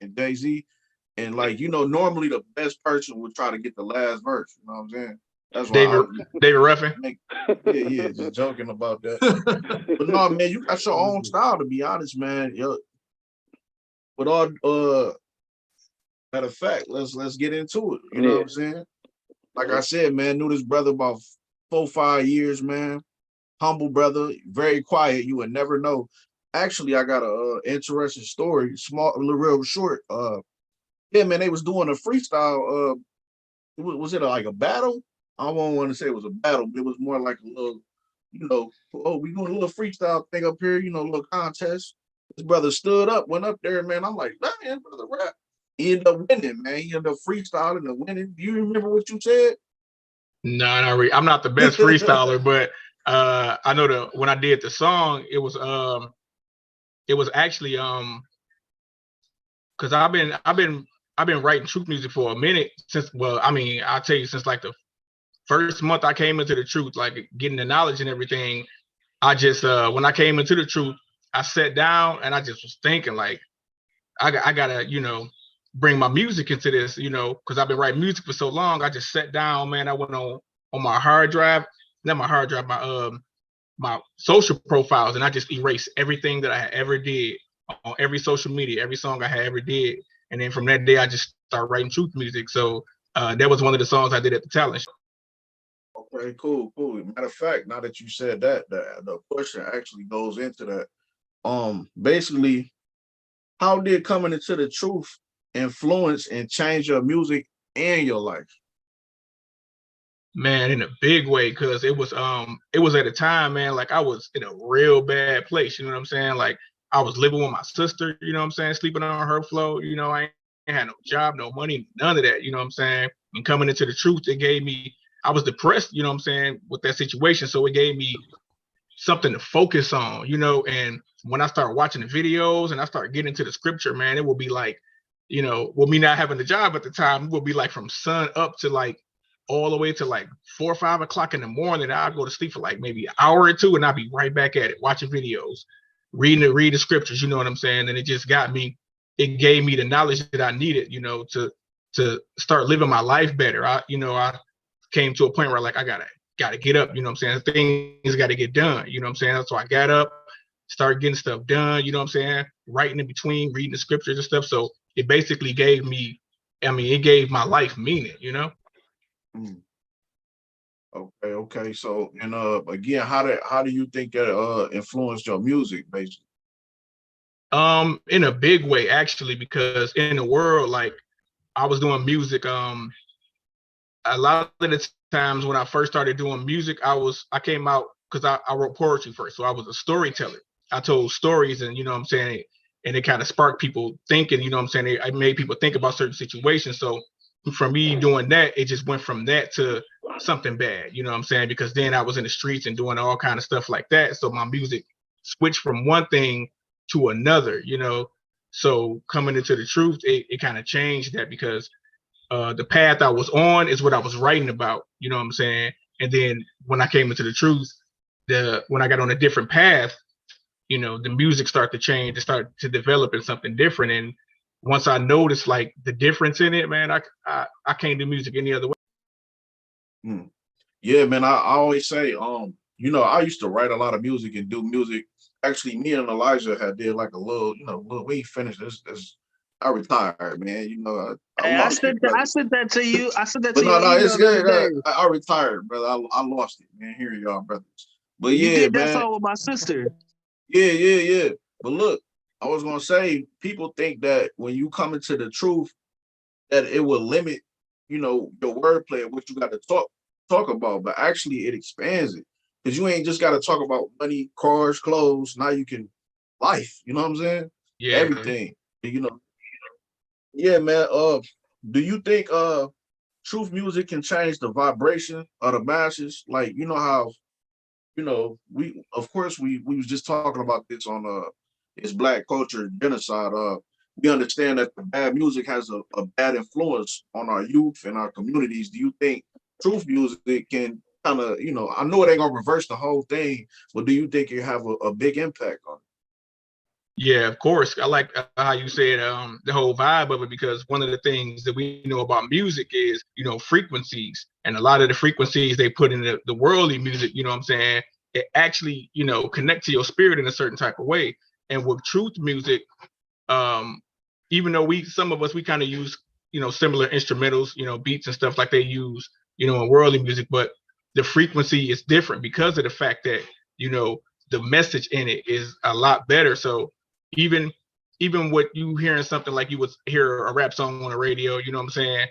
and Jay-Z, and like you know, normally the best person would try to get the last verse. You know what I'm saying? That's why David Ruffin. Yeah, just joking about that. But no, man, you got your own style. To be honest, man. But all matter of fact, let's get into it. You know what I'm saying? Like I said, man, knew this brother about 4-5 years, man. Humble brother, very quiet. You would never know. Actually, I got a interesting story, small, real short. Yeah, man, they was doing a freestyle. Was it like a battle? I don't want to say it was a battle, but it was more like a little, you know, we doing a little freestyle thing up here, you know, a little contest. This brother stood up, went up there, man. I'm like, man, brother rap. He ended up winning, man. He ended up freestyling and winning. Do you remember what you said? No, I'm not the best freestyler, but I know when I did the song, it was actually because I've been writing truth music for a minute since. Well, I mean, I'll tell you, since like the first month I came into the truth, like getting the knowledge and everything. I just when I came into the truth, I sat down and I just was thinking like, I gotta, you know, bring my music into this, you know, because I've been writing music for so long. I just sat down, man. I went on my hard drive, not my hard drive, my social profiles, and I just erased everything that I had ever did on every social media, every song I had ever did. And then from that day, I just started writing truth music. So that was one of the songs I did at the talent show. Okay, cool. Matter of fact, now that you said that, the question actually goes into that. Basically, how did coming into the truth influence and change your music and your life? Man, in a big way, because it was at a time, man, like I was in a real bad place. You know what I'm saying? Like I was living with my sister, you know what I'm saying, sleeping on her floor. You know, I ain't had no job, no money, none of that. You know what I'm saying? And coming into the truth, it gave me, I was depressed, you know what I'm saying, with that situation. So it gave me something to focus on, you know. And when I started watching the videos and I started getting into the scripture, man, it would be like, you know, with me not having a job at the time, it would be like from sun up to like all the way to like 4 or 5 o'clock in the morning. I'd go to sleep for like maybe an hour or two and I'd be right back at it, watching videos, reading the scriptures, you know what I'm saying? And it just got me, it gave me the knowledge that I needed, you know, to start living my life better. I came to a point where like I gotta get up, you know what I'm saying? Things gotta get done, you know what I'm saying? So I got up, started getting stuff done, you know what I'm saying? Writing in between, reading the scriptures and stuff. So it basically gave me, I mean, it gave my life meaning, you know? Okay. So, and again, how do you think that influenced your music, basically? In a big way, actually, because in the world, like I was doing music, a lot of the times when I first started doing music, I came out because I wrote poetry first. So I was a storyteller. I told stories, and you know what I'm saying, and it kind of sparked people thinking, you know what I'm saying? I made people think about certain situations. So for me doing that, it just went from that to something bad, you know what I'm saying? Because then I was in the streets and doing all kind of stuff like that. So my music switched from one thing to another, you know. So coming into the truth, it kind of changed that, because the path I was on is what I was writing about, you know what I'm saying? And then when I came into the truth, when I got on a different path, you know, the music started to change, it started to develop in something different. And once I noticed like the difference in it, man, I can't do music any other way. Yeah, man, I always say, you know, I used to write a lot of music and do music. Actually, me and Elijah had did like a little, you know, we finished this. I retired, man. You know, I sent that to you. I sent that to you. No, it's good. I retired, brother. I lost it, man. Here y'all, brothers. But you yeah, did man. that song with my sister. Yeah. But look, I was gonna say, people think that when you come into the truth, that it will limit, you know, your wordplay and what you got to talk about. But actually, it expands it, because you ain't just got to talk about money, cars, clothes. Now you can life. You know what I'm saying? Yeah, everything. You know. Yeah, man. Do you think truth music can change the vibration of the masses? Like, you know how, you know, we was just talking about this on it's Black Culture Genocide. We understand that the bad music has a bad influence on our youth and our communities. Do you think truth music can kind of, you know, I know it ain't gonna reverse the whole thing, but do you think it have a big impact on it? Yeah, of course. I like how you said the whole vibe of it, because one of the things that we know about music is, you know, frequencies. And a lot of the frequencies they put in the worldly music, you know what I'm saying, it actually, you know, connect to your spirit in a certain type of way. And with truth music, even though some of us kind of use, you know, similar instrumentals, you know, beats and stuff like they use, you know, in worldly music, but the frequency is different because of the fact that, you know, the message in it is a lot better. So even what you hearing something like you would hear a rap song on the radio, you know what I'm saying,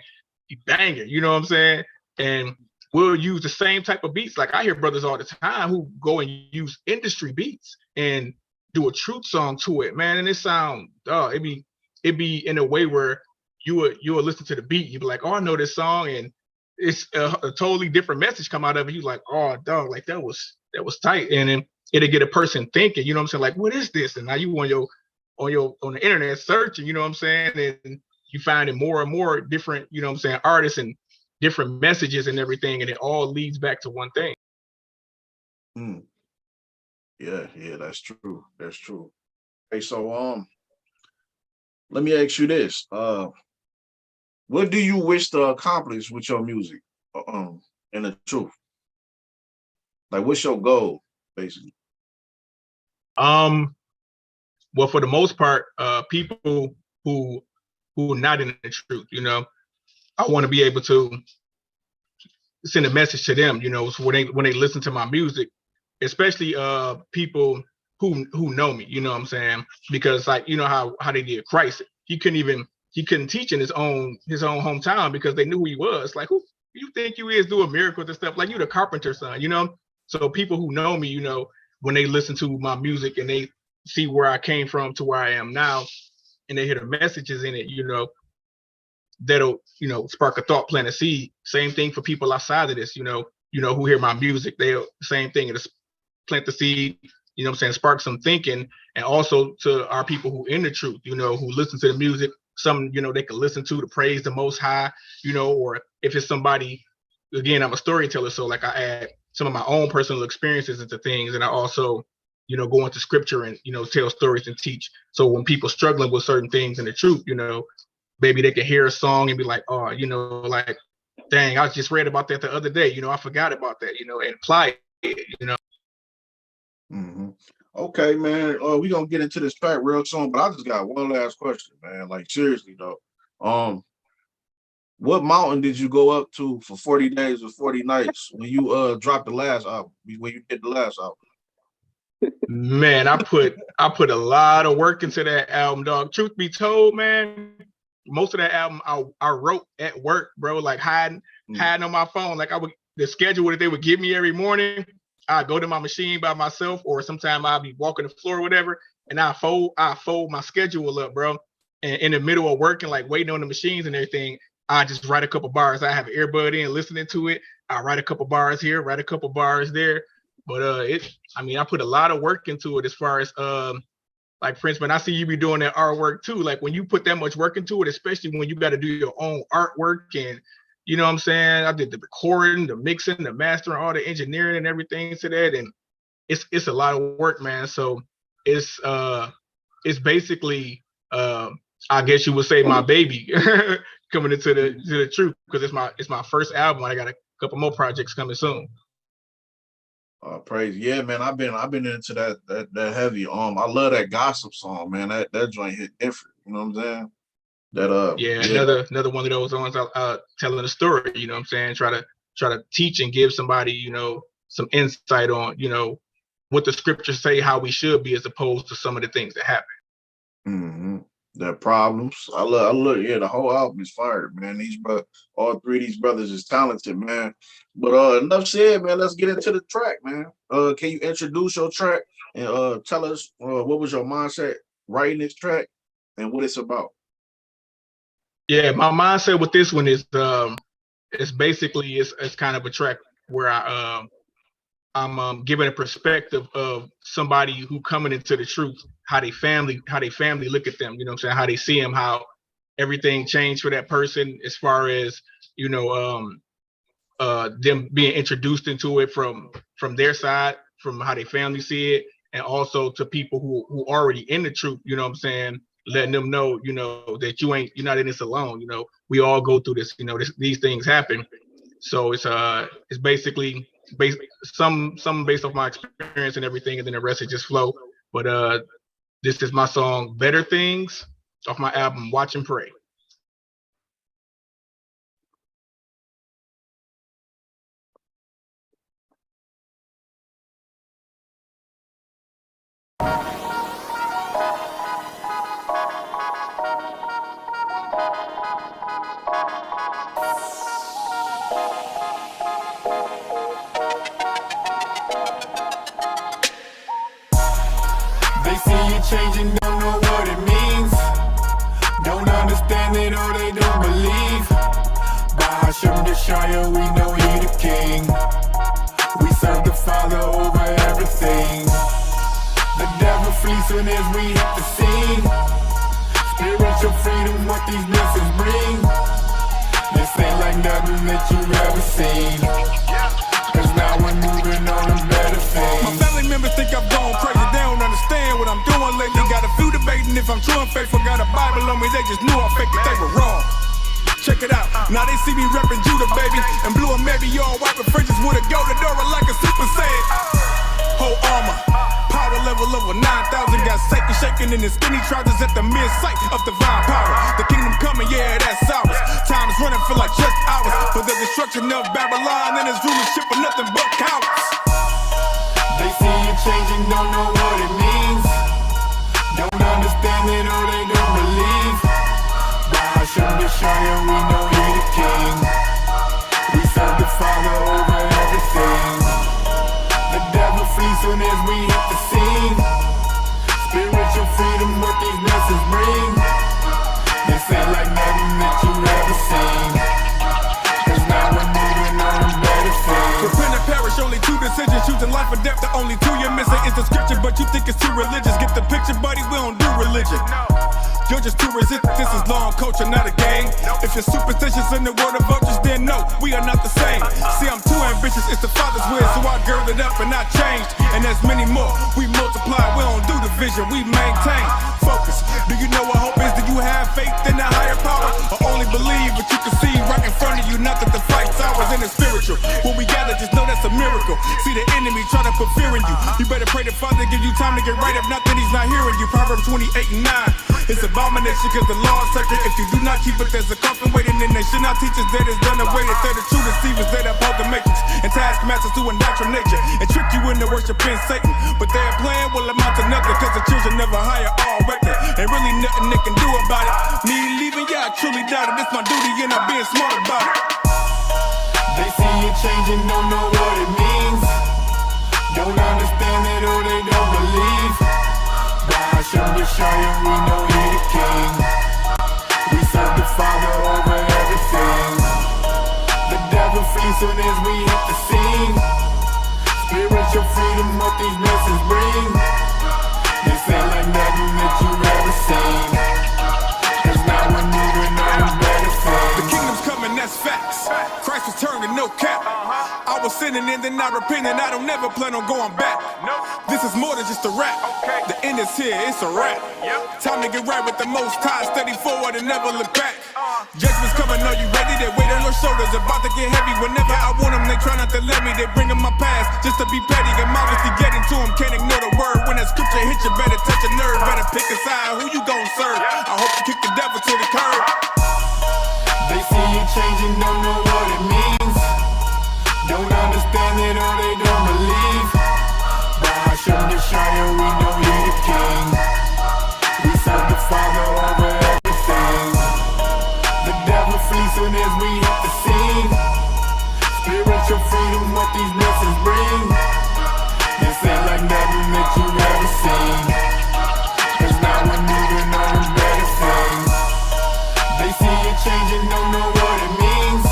you bang it, you know what I'm saying, and we'll use the same type of beats. Like I hear brothers all the time who go and use industry beats and do a truth song to it, man, and it sound it be in a way where you will listen to the beat, you be like, oh, I know this song, and it's a totally different message come out of it. You like, oh, dog, like that was tight, and then it'll get a person thinking, you know what I'm saying, like, what is this? And now you on the internet searching, you know what I'm saying, and you finding more and more different, you know what I'm saying, artists and different messages and everything, and it all leads back to one thing. Yeah, that's true. That's true. Hey, so let me ask you this. What do you wish to accomplish with your music? In the truth? Like, what's your goal, basically? Well, for the most part, people who are not in the truth, you know, I want to be able to send a message to them, you know, so when they listen to my music, especially people who know me, you know what I'm saying? Because like, you know how they did Christ, he couldn't teach in his own hometown because they knew who he was. Like, who you think you is doing miracles and stuff? Like, you the carpenter's son, you know? So people who know me, you know, when they listen to my music and they see where I came from to where I am now, and they hear the messages in it, you know, that'll, you know, spark a thought, plant a seed. Same thing for people outside of this, you know, who hear my music, they'll same thing, it'll plant the seed, you know what I'm saying, spark some thinking. And also to our people who in the truth, you know, who listen to the music, some, you know, they can listen to praise the Most High, you know, or if it's somebody, again, I'm a storyteller, so like I add some of my own personal experiences into things, and I also, you know, go into scripture and, you know, tell stories and teach. So when people struggling with certain things in the truth, you know, maybe they can hear a song and be like, oh, you know, like, dang, I just read about that the other day, you know, I forgot about that, you know, and apply it, you know. Mm-hmm. Okay, man. We're gonna get into this track real soon, but I just got one last question, man. Like, seriously though. What mountain did you go up to for 40 days or 40 nights when you dropped the last album, when you did the last album? Man, I put a lot of work into that album, dog. Truth be told, man, most of that album I wrote at work, bro, like hiding on my phone. Like the schedule that they would give me every morning, I'd go to my machine by myself, or sometime I'd be walking the floor or whatever, and I fold my schedule up, bro. And in the middle of working, like waiting on the machines and everything, I just write a couple bars. I have an earbud in, listening to it. I write a couple bars here, write a couple bars there. But I put a lot of work into it as far as like, for instance, I see you be doing that artwork too. Like when you put that much work into it, especially when you got to do your own artwork, and you know what I'm saying? I did the recording, the mixing, the mastering, all the engineering and everything to that. And it's a lot of work, man. So it's basically I guess you would say my baby coming into the truth, because it's my first album. I got a couple more projects coming soon. Praise, yeah, man. I've been into that heavy. I love that gossip song, man. That joint hit different. You know what I'm saying? Another one of those ones telling a story. You know what I'm saying? Try to teach and give somebody, you know, some insight on, you know, what the scriptures say how we should be, as opposed to some of the things that happen. Mm-hmm. The problems. I love. Yeah, the whole album is fired, man. All three of these brothers is talented, man. But enough said, man. Let's get into the track, man. Can you introduce your track and tell us what was your mindset writing this track and what it's about? Yeah, my mindset with this one is it's basically it's kind of a track where I'm giving a perspective of somebody who coming into the truth, how they family look at them, you know what I'm saying, how they see them, how everything changed for that person as far as, you know, them being introduced into it from their side, from how they family see it, and also to people who already in the truth, you know what I'm saying, letting them know, you know, that you're not in this alone. You know, we all go through this, you know, these things happen. So it's basically some based off my experience and everything, and then the rest is just flow. But this is my song Better Things off my album Watch and Pray. Changing, don't know what it means. Don't understand it or they don't believe. By Hashem Yeshaya, we know he the king. We serve the Father over everything. The devil flees soon as we hit the scene. Spiritual freedom, what these blessings bring. This ain't like nothing that you've ever seen. Cause now we're moving on to better things. My family members think I've gone crazy. They don't understand what I'm doing lately. Got a few debating if I'm true and faithful. Got a Bible on me, they just knew I faked it, they were wrong. Check it out, now they see me repping Judah, baby. And blue and maybe all white with fringes with a go to door like a super saiyan. Whole lurking in the skinny trousers at the mere sight of divine power. The kingdom coming, yeah, that's ours. Time is running for like just hours. For the destruction of Babylon and its rulership for nothing but cowards. They see you changing, don't know what it means. Don't understand it or they don't believe. By Hashem Yeshaya, we know He the King. We serve the Father over everything. The devil flees soon as we hit the scene. Spiritual freedom, what these messages bring. This ain't like nothing that you ever seen. 'Cause now we're moving on to better things. Repent and perish, only two decisions. Choosing life or death, the only two you're missing is the scripture, but you think it's too religious. Get the picture, buddy, we don't do religion. You're just too resistant, this is law and culture, not a game. If you're superstitious in the world of vultures, then no, we are not the same. See, I'm too ambitious, it's the Father's will, so I girded up and I changed. And there's many more, we multiply, we don't do division, we maintain focus. Do you know what hope is? Do you have faith in a higher power? Or only believe what you can see right in front of you, not that the fight's ours and it's spiritual. When we gather, just know that's a miracle. See the enemy try to put fear in you. You better pray the Father give you time to get right, if not then he's not hearing you. Proverbs 28 and 9. It's abomination because the law is sacred. If you do not keep it, there's a coffin waiting in there. Should not teach us that it's done away. They're the true deceivers that uphold the matrix and taskmasters who are natural nature and trick you into worshiping Satan. But their plan will amount to nothing because the children never hire all record. Ain't really nothing they can do about it. Me leaving, yeah, I truly doubt it. It's my duty and I'm being smart about it. They see you changing, don't know what it means. Don't understand it or they don't believe. By Hashem Yeshaya, we know He the King. We serve the Father over everything. The devil flees soon as we hit the scene. Spiritual freedom, what these messages bring. This ain't like nothing that you ever seen. 'Cause now we're moving on to better things. The kingdom's coming, that's facts. Christ was turning, no cap. I was sinning and then I repented. I don't never plan on going back. This is more than just a rap. The end is here, it's a wrap. Time to get right with the Most High, steady forward and never look back. Judgment's coming, are you ready? They weight on your shoulders, about to get heavy. Whenever I want them, they try not to let me. They bring in my past just to be petty. I'm obviously getting to them, can't ignore the word. When that scripture hits you, better touch a nerve. Better pick a side, who you gon' serve? I hope you kick the devil to the curb. They see you changing, don't know what it means. Don't understand it or they don't believe. By Hashem Yeshaya, we know He the King. We serve the Father over everything. The devil flees soon as we hit the scene. Spiritual freedom, what these messages bring. This ain't like nothing that you ever seen. 'Cause now we're moving on to better things. They see you changing, don't know what it means.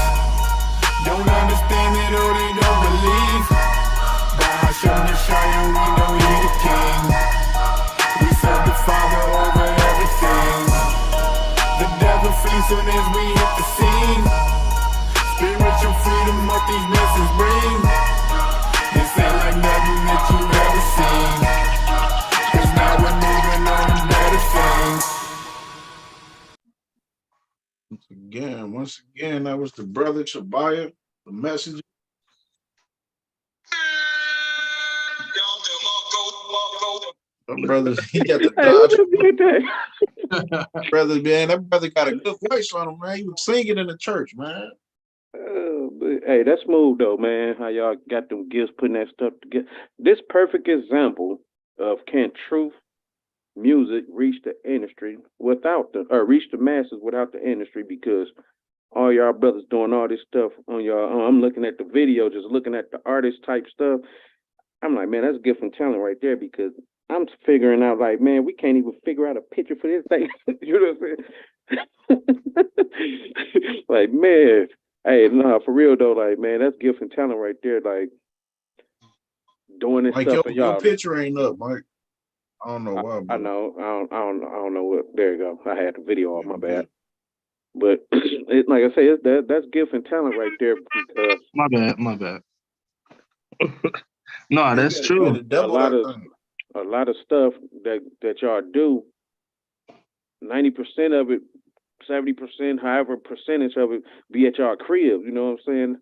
Don't understand it or they don't believe. By Hashem Yeshaya, we know He the King. We serve the Father over everything. The devil flees soon as we hit the scene. Spiritual freedom, what these messages bring. This ain't like nothing that you ever seen. 'Cause now we're moving on to better things. Once again, that was the brother Tobiah, the messenger. That brother, he got the dodge. Brother, man, that brother got a good voice on him, man. He was singing in the church, man. Hey, that's smooth though, man. How y'all got them gifts, putting that stuff together. This perfect example of can truth music reach the industry without reach the masses without the industry, because all y'all brothers doing all this stuff on y'all. I'm looking at the video, just looking at the artist type stuff. I'm like, man, that's gift and talent right there, because I'm figuring out like, man, we can't even figure out a picture for this thing. You know what I'm saying? Like, man, hey, nah, for real though, like, man, that's gift and talent right there. Like, doing this like stuff for y'all. Your picture ain't up, Mike. I don't know why. I know. I don't know what. There you go. I had the video off. My bad. But like I say, that's gift and talent right there. Because my bad. No, that's true. A lot of stuff that y'all do, 90% of it, 70%, however percentage of it, be at y'all crib. You know what I'm saying?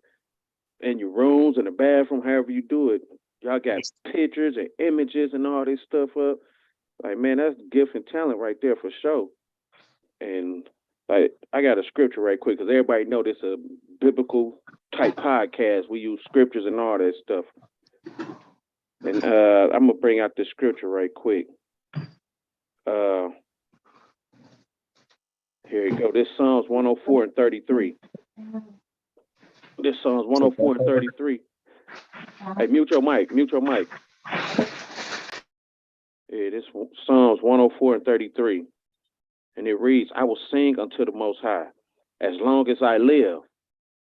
In your rooms, in the bathroom, however you do it. Y'all got pictures and images and all this stuff up. Like, man, that's gift and talent right there for sure. And like, I got a scripture right quick because everybody know this a biblical type podcast. We use scriptures and all that stuff. And I'm gonna bring out this scripture right quick. Here you go. This Psalms 104 and 33. This Psalms 104 and 33. Hey, mute your mic. Mute your mic. Yeah, this Psalms 104 and 33. And it reads, I will sing unto the Most High. As long as I live,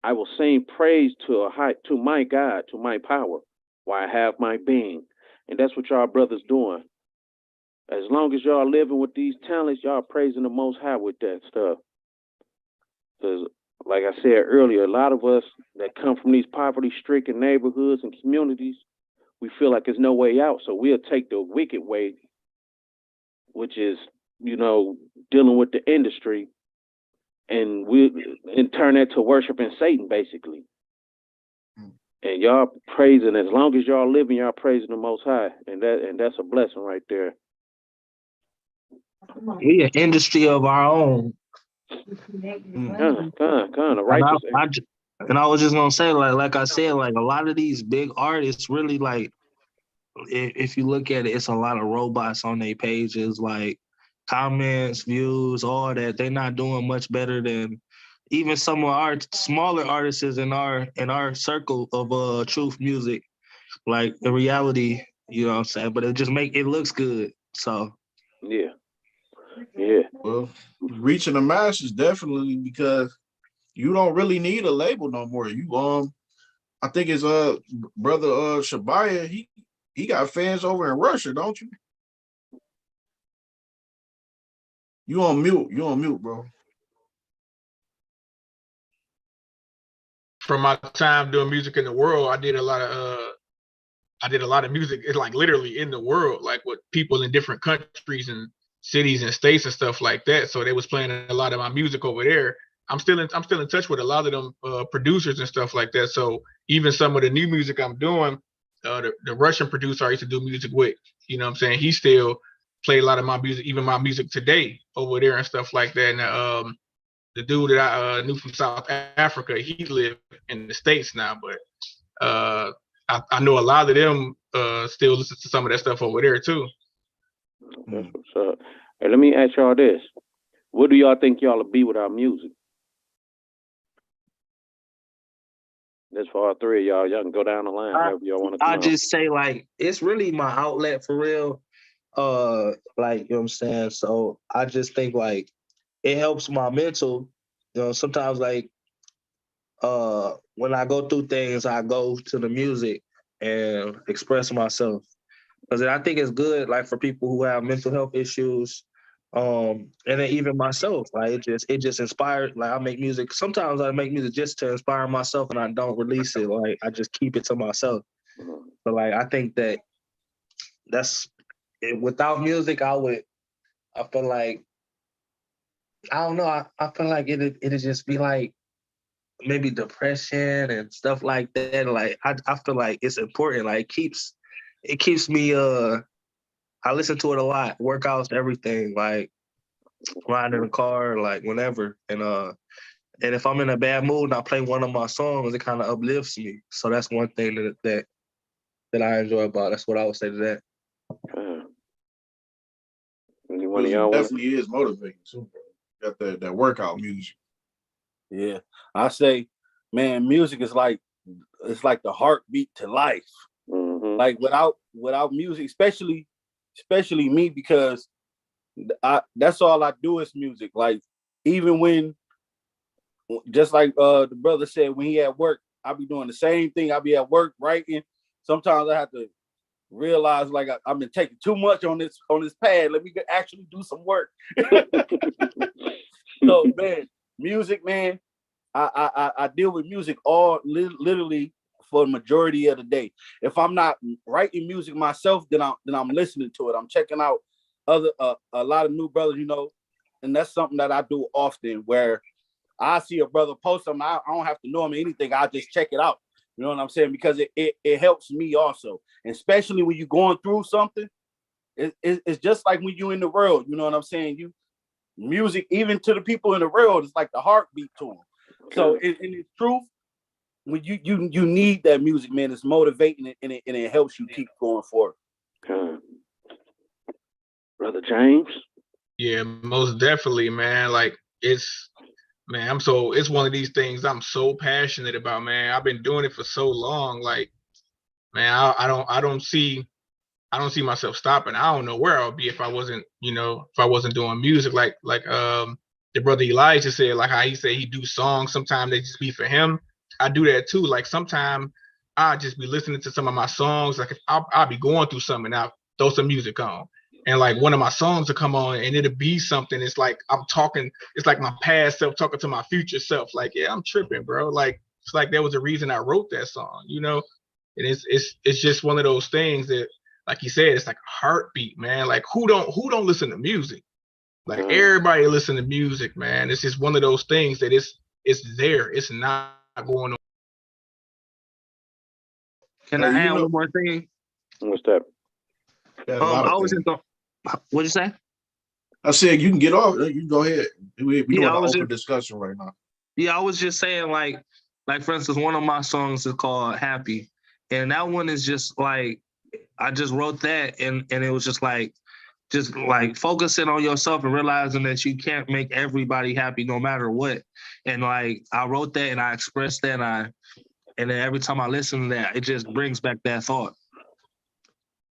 I will sing praise to my God, to my power, while I have my being. And that's what y'all brothers doing. As long as y'all living with these talents, y'all praising the Most High with that stuff. Because, like I said earlier, a lot of us that come from these poverty-stricken neighborhoods and communities, we feel like there's no way out. So we'll take the wicked way, which is, dealing with the industry, and turn that to worshiping Satan, basically. And y'all praising, as long as y'all living, y'all praising the Most High, and that's a blessing right there. We an industry of our own. Kind of righteous. And I was just gonna say, like I said, like a lot of these big artists really, like, if you look at it, it's a lot of robots on their pages, like comments, views, all that. They're not doing much better than even some of our smaller artists in our circle of truth music. Like the reality, you know what I'm saying? But it looks good. So yeah. Well, reaching the masses definitely, because you don't really need a label no more. I think it's brother Shabaya, he got fans over in Russia, don't you? You on mute, bro. From my time doing music in the world, I did a lot of music. It's like literally in the world, like with people in different countries and cities and states and stuff like that. So they was playing a lot of my music over there. I'm still in touch with a lot of them producers and stuff like that. So even some of the new music I'm doing, the Russian producer I used to do music with, you know what I'm saying? He still played a lot of my music, even my music today over there and stuff like that. And the dude that I knew from South Africa, he lived in the States now, but I know a lot of them still listen to some of that stuff over there too. That's what's up. Hey, let me ask y'all this. What do y'all think y'all will be without music? That's for all three of y'all. Y'all can go down the line however y'all want to come I just say, like, it's really my outlet for real. Like, you know what I'm saying? So I just think, like, it helps my mental. Sometimes, like, when I go through things, I go to the music and express myself. Because I think it's good, like, for people who have mental health issues, and then even myself, like, it just inspired. Like, I make music. Sometimes I make music just to inspire myself, and I don't release it. Like, I just keep it to myself. But like, I think that's without music, I feel like, I don't know. I feel like it'd just be like maybe depression and stuff like that. Like, I feel like it's important. Like, it keeps me, I listen to it a lot, workouts, everything, like riding in the car, like whenever. And if I'm in a bad mood and I play one of my songs, it kind of uplifts me. So that's one thing that I enjoy about it. That's what I would say to that. Anyone of y'all definitely is motivating too. Got that workout music. Yeah, I say, man, music is like, it's like the heartbeat to life. Mm-hmm. Like without music, especially me, because that's all I do is music. Like, even when, just like the brother said, when he at work, I be doing the same thing. I be at work writing. Sometimes I have to realize, like, I've been taking too much on this pad. Let me actually do some work. So, man, music, man, I deal with music literally for the majority of the day. If I'm not writing music myself, then I'm listening to it. I'm checking out a lot of new brothers, and that's something that I do often, where I see a brother post something, I don't have to know him or anything. I just check it out. You know what I'm saying? Because it helps me also. And especially when you're going through something, it's just like when you in the world, you know what I'm saying? Music, even to the people in the world, it's like the heartbeat to them. So in truth, when you need that music, man, it's motivating and it helps you keep going forward. Brother James. Yeah, most definitely, man. Like it's one of these things I'm so passionate about, man. I've been doing it for so long. Like, man, I don't see myself stopping. I don't know where I'll be if I wasn't doing music. Like the brother Elijah said, like how he said he do songs. Sometimes they just be for him. I do that too. Like sometimes I just be listening to some of my songs. Like if I'll be going through something, I'll throw some music on. And like one of my songs will come on and it'll be something. It's like it's like my past self talking to my future self. Like, yeah, I'm tripping, bro. Like it's like there was a reason I wrote that song, you know? And it's just one of those things that, like you said, it's like a heartbeat, man. Like who don't listen to music? Like everybody listen to music, man. It's just one of those things that it's there. It's not going on. Can I add one more thing? What's that? I was just going. What'd you say? I said you can get off. You can go ahead. We're doing an open just, discussion right now. Yeah, I was just saying, like for instance, one of my songs is called "Happy," and that one is just like I just wrote that, and it was just like focusing on yourself and realizing that you can't make everybody happy no matter what. And like I wrote that and I expressed that, and then every time I listen to that, it just brings back that thought.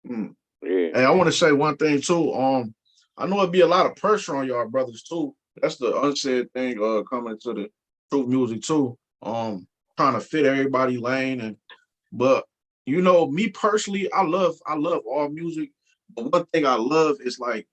Yeah. Hey, I want to say one thing too. I know it'd be a lot of pressure on y'all brothers too. That's the unsaid thing coming to the truth music too. Trying to fit everybody lane but you know, me personally, I love all music. But one thing I love is like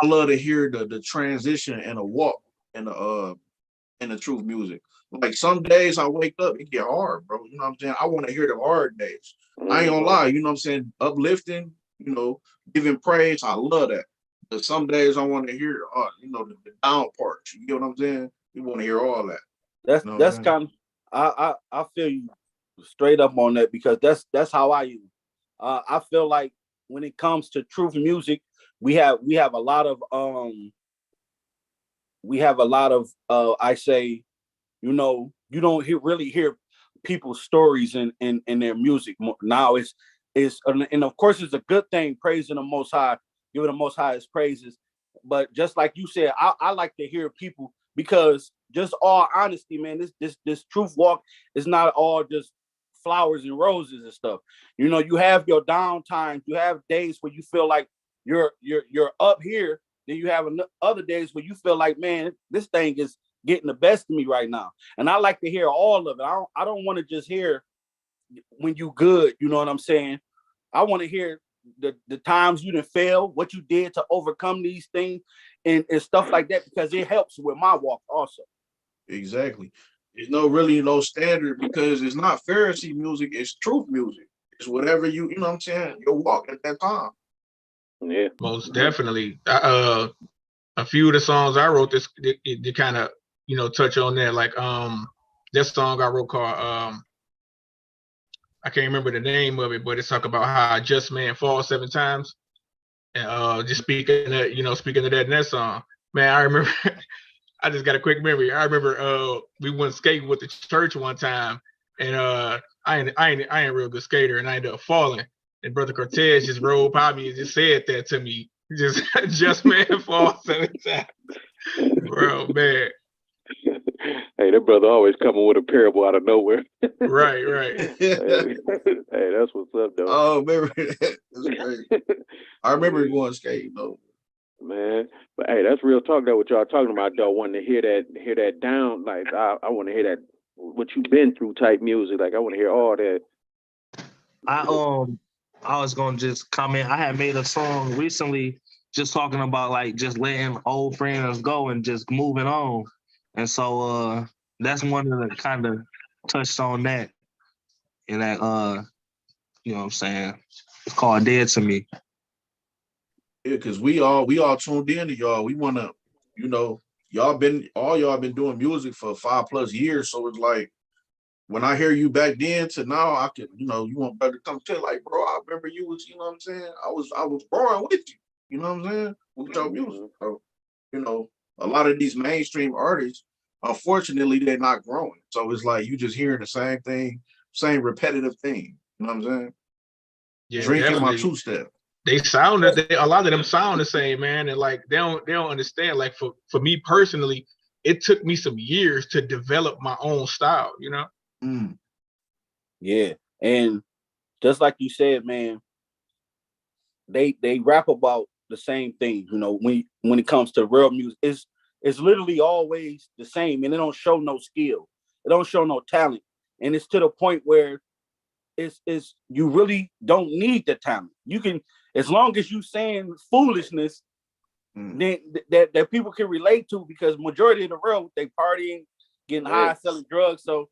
I love to hear the transition and a walk in the truth music. Like some days I wake up, it get hard, bro. You know what I'm saying? I want to hear the hard days. I ain't gonna lie, you know what I'm saying? Uplifting, you know, giving praise. I love that. But some days I want to hear you know, the down parts. You get what I'm saying? You want to hear all that. That's kind of I feel you straight up on that, because that's how I use. I feel like when it comes to truth music, we have a lot of I say, you know, you don't really hear people's stories in their music now. It's and of course it's a good thing, praising the Most High, giving the Most High his praises. But just like you said, I like to hear people, because just all honesty, man, this truth walk is not all just flowers and roses and stuff. You know, you have your down times, you have days where you feel like you're up here, then you have other days where you feel like, man, this thing is getting the best of me right now. And I like to hear all of it. I don't want to just hear when you good, you know what I'm saying? I want to hear the times you done fail, what you did to overcome these things and stuff like that, because it helps with my walk also. Exactly. There's really no standard, because it's not Pharisee music, it's truth music. It's whatever you know what I'm saying, your walk at that time. Yeah. Most definitely. A few of the songs I wrote they kind of, you know, touch on that. Like this song I wrote called I can't remember the name of it, but it's talk about how a just man falls 7 times. And just speaking of that in that song, man, I remember I just got a quick memory. I remember we went skating with the church one time, and I ain't a real good skater, and I ended up falling. And Brother Cortez just rolled by me and just said that to me. Just man falls 7 times. Bro, man. Hey, that brother always coming with a parable out of nowhere. Right. Hey, that's what's up, though. Oh, remember that? That's great. I remember going skating though. Man, but hey, that's real talk. That what y'all talking about, though. Wanting to hear that down, like I want to hear that what you've been through type music. Like I want to hear all that. I was gonna just comment. I had made a song recently just talking about like just letting old friends go and just moving on. And so that's one of the kind of touched on that. And that you know what I'm saying? It's called Dead to Me. Yeah, because we all tuned in to y'all. We wanna, you know, y'all been doing music for 5+ years. So it's like when I hear you back then to now, I can, you know, you want better to come tell like, bro, I remember you was, you know what I'm saying? I was growing with you, you know what I'm saying? With your music. So, you know, a lot of these mainstream artists, unfortunately, they're not growing. So it's like you just hearing the same thing, same repetitive thing. You know what I'm saying? Yeah, Drinking my definitely. two-step. They a lot of them sound the same, man. And like they don't understand. Like for me personally, it took me some years to develop my own style, you know? Yeah. And just like you said, man, they rap about the same thing, you know, when it comes to real music. It's literally always the same, and it don't show no skill. It don't show no talent. And it's to the point where it's you really don't need the talent. You can, as long as you saying foolishness, then that people can relate to, because majority of the world, they partying, getting high, selling drugs. So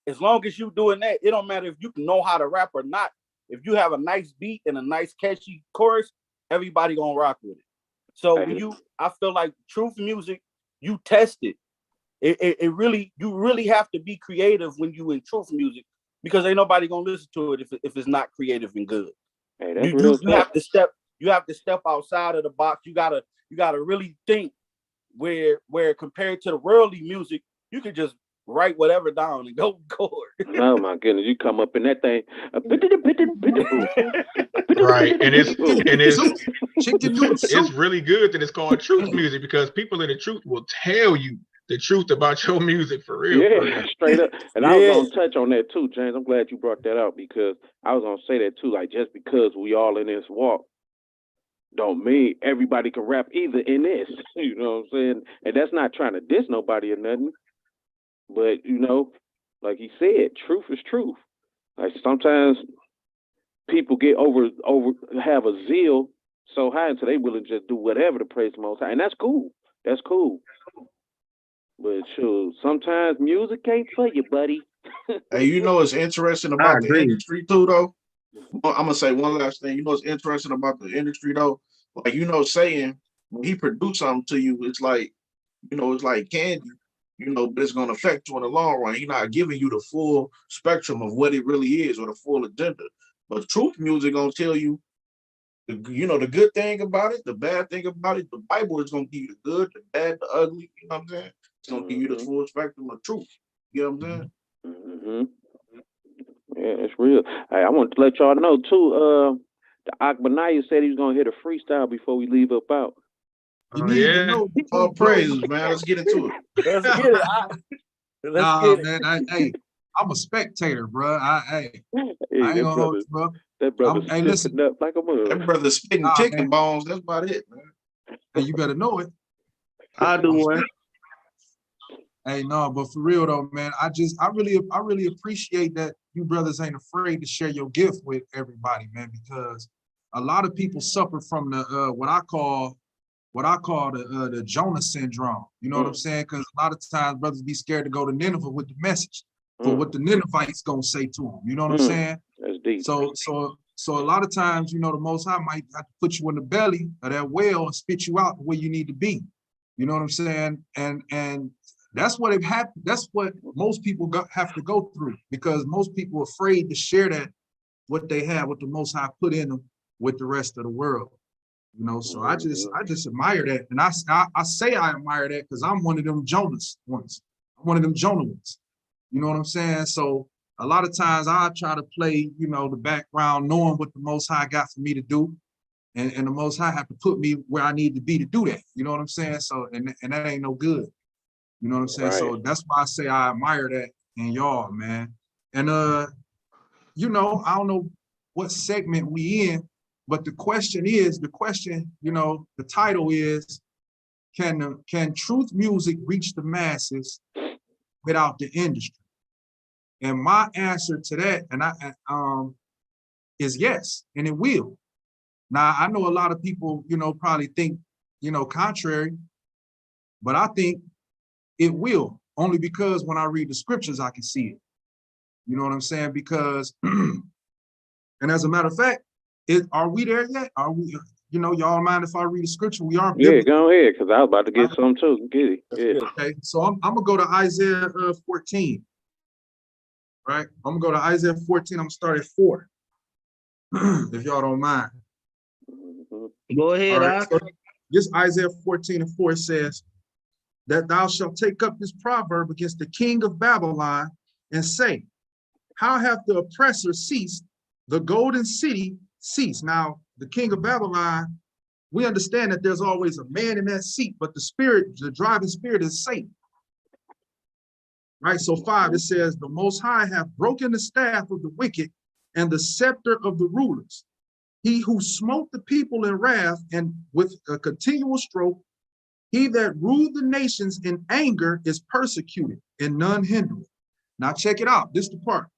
as long as you doing that, it don't matter if you can know how to rap or not. If you have a nice beat and a nice catchy chorus, everybody gonna rock with it. So when I feel like truth music, you test it. It really, you really have to be creative when you in truth music, because ain't nobody gonna listen to it if it's not creative and good. Hey, that's You have to step outside of the box. You gotta really think where compared to the worldly music, you could just write whatever down and go chord. Oh my goodness, you come up in that thing. Right. And it's really good that it's called truth music, because people in the truth will tell you the truth about your music for real. Yeah, for real. straight up. And I was gonna touch on that too, James. I'm glad you brought that out, because I was gonna say that too. Like, just because we all in this walk don't mean everybody can rap either in this. You know what I'm saying? And that's not trying to diss nobody or nothing. But you know, like he said, truth is truth. Like sometimes people get over have a zeal so high until they willing to just do whatever to praise the Most High, and that's cool. That's cool. But sure, sometimes music ain't for you, buddy. Hey, you know what's interesting about the industry too, though? I'm gonna say one last thing. You know what's interesting about the industry though? Like, you know, saying when he produce something to you, it's like, you know, it's like candy, you know, but it's gonna affect you in the long run. He's not giving you the full spectrum of what it really is or the full agenda. But truth music gonna tell you, you know, the good thing about it, the bad thing about it. The Bible is gonna give you the good, the bad, the ugly. You know what I'm saying? It's gonna give you the full spectrum of truth. You know what I'm saying? Yeah, it's real. Hey, I want to let y'all know too. The Akbanaya said he was gonna hit a freestyle before we leave up out. You need to know. All praises, man. Let's get into it. Let's get it. Man. I'm a spectator, bro. I ain't gonna hold you, bro. That brother listen up like a mug. That brother spitting chicken bones. That's about it, man. Hey, you better know it. I do one. Hey, no, but for real though, man, I really appreciate that you brothers ain't afraid to share your gift with everybody, man, because a lot of people suffer from the what I call the Jonah syndrome. You know what I'm saying? Because a lot of times brothers be scared to go to Nineveh with the message for what the Ninevites gonna say to them. You know what I'm saying? That's deep. So a lot of times, you know, the Most High might have to put you in the belly of that whale and spit you out where you need to be. You know what I'm saying? And that's what it happened. That's what most people have to go through, because most people are afraid to share that what they have, what the Most High put in them, with the rest of the world. You know, so I just admire that, and I say I admire that because I'm one of them Jonas ones. I'm one of them Jonah ones. You know what I'm saying? So a lot of times I try to play, you know, the background, knowing what the Most High got for me to do, and the Most High have to put me where I need to be to do that. You know what I'm saying? So and that ain't no good. You know what I'm saying? Right. So that's why I say I admire that in y'all, man. And you know, I don't know what segment we in, but the question, you know, the title is, can truth music reach the masses without the industry? And my answer to that, is yes, and it will. Now, I know a lot of people, you know, probably think, you know, contrary, but I think it will, only because when I read the scriptures, I can see it. You know what I'm saying? Because, and as a matter of fact, are we there yet? Are we, you know, y'all mind if I read the scripture? We are. Yeah, go ahead, because I was about to get some too. Get it. Okay, so I'm gonna go to Isaiah 14. right? I'm gonna go to Isaiah 14. I'm gonna start at 4, if y'all don't mind. Go All ahead, right. Ak. So this Isaiah 14:4 says that thou shalt take up this proverb against the king of Babylon and say, how hath the oppressor ceased, the golden city ceased? Now, the king of Babylon, we understand that there's always a man in that seat, but the spirit, the driving spirit is Satan. Right, so 5, it says, the Most High hath broken the staff of the wicked and the scepter of the rulers. He who smote the people in wrath and with a continual stroke, he that ruled the nations in anger is persecuted and none hindered. Now check it out, this is the part.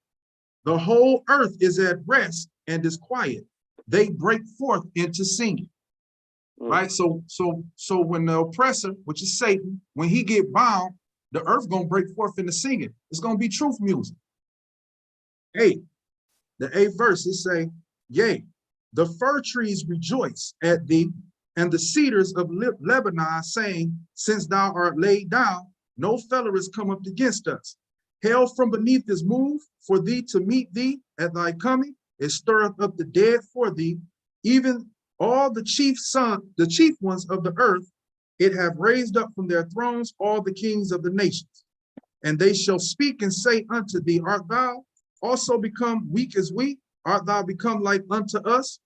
The whole earth is at rest and is quiet. They break forth into singing. Right, so when the oppressor, which is Satan, when he get bound, the earth gonna break forth into singing. It's gonna be truth music. 8, the 8th verse, it say, yea, the fir trees rejoice at thee, and the cedars of Lebanon, saying, since thou art laid down, no feller is come up against us. Hell from beneath is moved for thee to meet thee at thy coming. It stirreth up the dead for thee, even all the chief ones of the earth. It have raised up from their thrones all the kings of the nations. And they shall speak and say unto thee, art thou also become weak as we? Art thou become like unto us?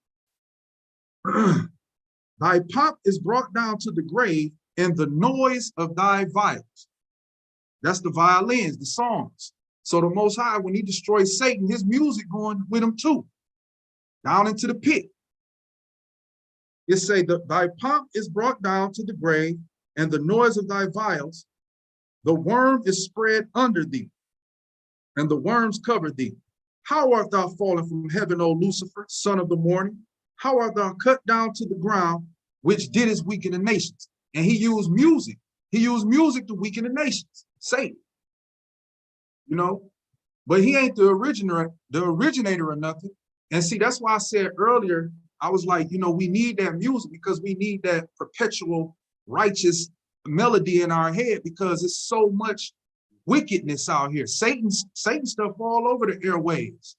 Thy pomp is brought down to the grave, and the noise of thy viols. That's the violins, the songs. So the Most High, when he destroys Satan, his music going with him too, down into the pit. It say that thy pomp is brought down to the grave, and the noise of thy viols, the worm is spread under thee, and the worms cover thee. How art thou fallen from heaven, O Lucifer, son of the morning? How art thou cut down to the ground, which didst weaken the nations? And he used music. He used music to weaken the nations, Satan. You know, but he ain't the originator of nothing. And see, that's why I said earlier, I was like, you know, we need that music because we need that perpetual righteous melody in our head because it's so much wickedness out here. Satan stuff all over the airwaves.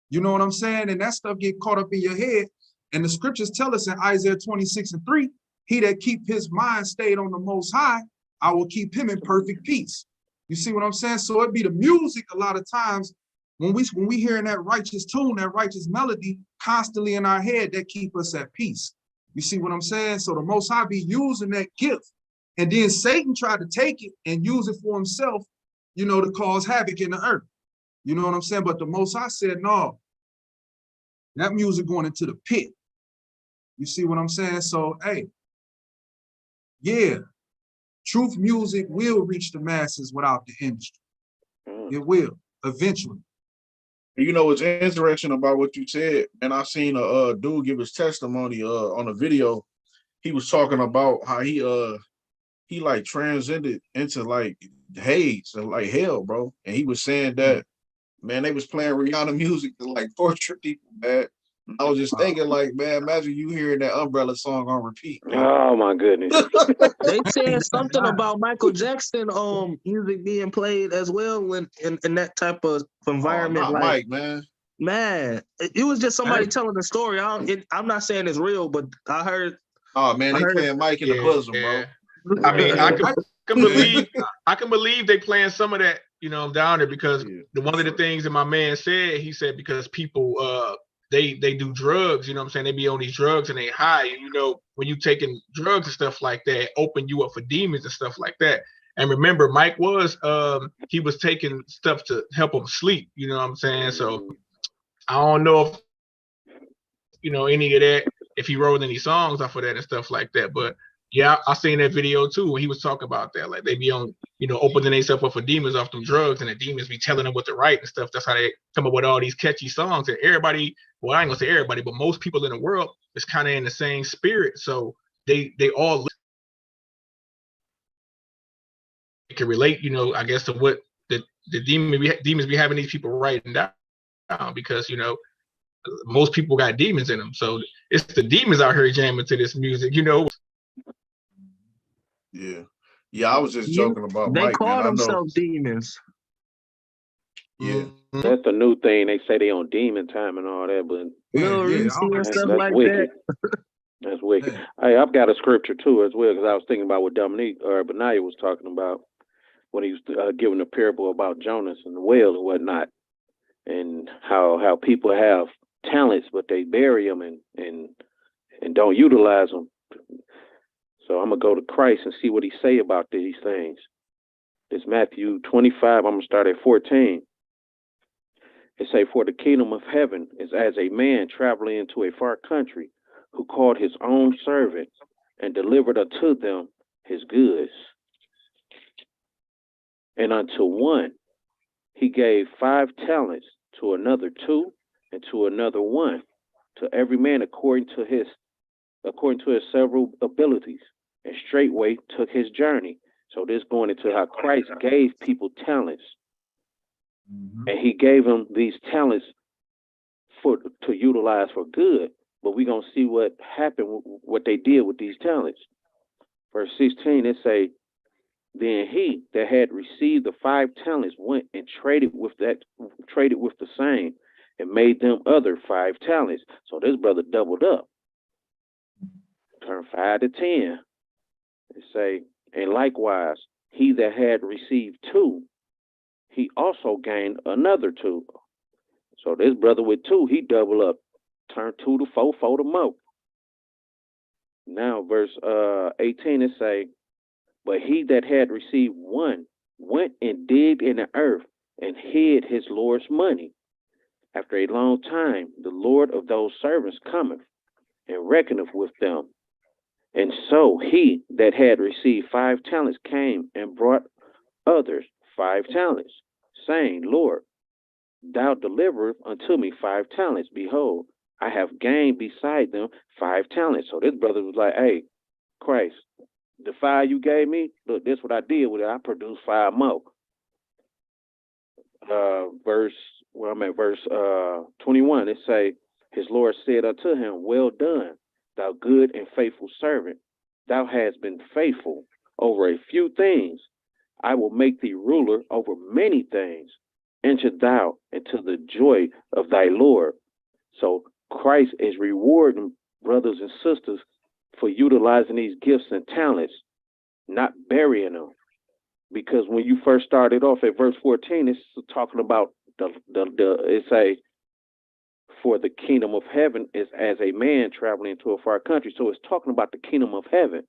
You know what I'm saying? And that stuff get caught up in your head. And the scriptures tell us in Isaiah 26:3, he that keep his mind stayed on the Most High, I will keep him in perfect peace. You see what I'm saying? So it'd be the music a lot of times when we hearing that righteous tune, that righteous melody constantly in our head that keep us at peace. You see what I'm saying? So the Most High be using that gift. And then Satan tried to take it and use it for himself, you know, to cause havoc in the earth. You know what I'm saying? But the Most High said, no, that music going into the pit. You see what I'm saying? So, hey, yeah, truth music will reach the masses without the industry. It will, eventually. You know what's interesting about what you said, and I seen a dude give his testimony on a video. He was talking about how he like transcended into like Hades and like hell, bro. And he was saying that, man, they was playing Rihanna music to like torture people, man. I was just thinking, like, man, imagine you hearing that Umbrella song on repeat. Man. Oh my goodness. They said something about Michael Jackson music being played as well when in that type of environment. Not like Mike, man, it was just somebody telling the story. I'm not saying it's real, but I heard. Oh man, they playing Mike in the bosom, bro. I mean, I can believe they playing some of that, you know, down there because one of the things that my man said, he said because people they do drugs, you know what I'm saying? They be on these drugs and they high. And you know, when you taking drugs and stuff like that, open you up for demons and stuff like that. And remember, Mike was he was taking stuff to help him sleep, you know what I'm saying? So I don't know if you know any of that, if he wrote any songs off of that and stuff like that. But yeah, I seen that video too when he was talking about that. Like they be on, you know, opening themselves up for demons off them drugs, and the demons be telling them what to write and stuff. That's how they come up with all these catchy songs. And everybody, well, I ain't gonna say everybody, but most people in the world is kind of in the same spirit. So they all can relate, you know, I guess to what the demons be having these people writing down because, you know, most people got demons in them. So it's the demons out here jamming to this music, you know. Yeah, I was just joking about They Mike. call Man. themselves demons. Yeah. That's the new thing. They say they on demon time and all that, but Little Yeah, Reese all and that stuff that's like wicked. that. That's wicked. Yeah. Hey, I've got a scripture too as well, because I was thinking about what Dominique or Benaiah was talking about when he was giving a parable about Jonas and the whale and whatnot, and how people have talents but they bury them and don't utilize them. So I'm gonna go to Christ and see what he say about these things. This Matthew 25. I'm gonna start at 14. It say, "For the kingdom of heaven is as a man traveling into a far country, who called his own servants and delivered unto them his goods. And unto one he gave 5 talents, to another 2, and to another 1, to every man according to his several abilities, and straightway took his journey." So this going into how Christ gave people talents. And he gave them these talents to utilize for good. But we're going to see what happened, what they did with these talents. Verse 16, it say, "Then he that had received the 5 talents went and traded with the same, and made them other 5 talents." So this brother doubled up, turned 5 to 10. It say, "And likewise, he that had received 2, he also gained another 2." So this brother with 2, he double up, turned 2 to 4, 4 to more. Now verse 18, it say, "But he that had received 1 went and digged in the earth and hid his Lord's money. After a long time, the Lord of those servants cometh and reckoneth with them. And so he that had received 5 talents came and brought others 5 talents, saying, Lord, thou deliverest unto me 5 talents. Behold, I have gained beside them 5 talents." So this brother was like, "Hey, Christ, the 5 you gave me, look, this what I did with it. I produced 5 more." Verse 21, it say, "His Lord said unto him, Well done, thou good and faithful servant. Thou hast been faithful over a few things. I will make thee ruler over many things. Enter thou into the joy of thy Lord." So Christ is rewarding brothers and sisters for utilizing these gifts and talents, not burying them. Because when you first started off at verse 14, it's talking about it say, "For the kingdom of heaven is as a man traveling into a far country." So it's talking about the kingdom of heaven.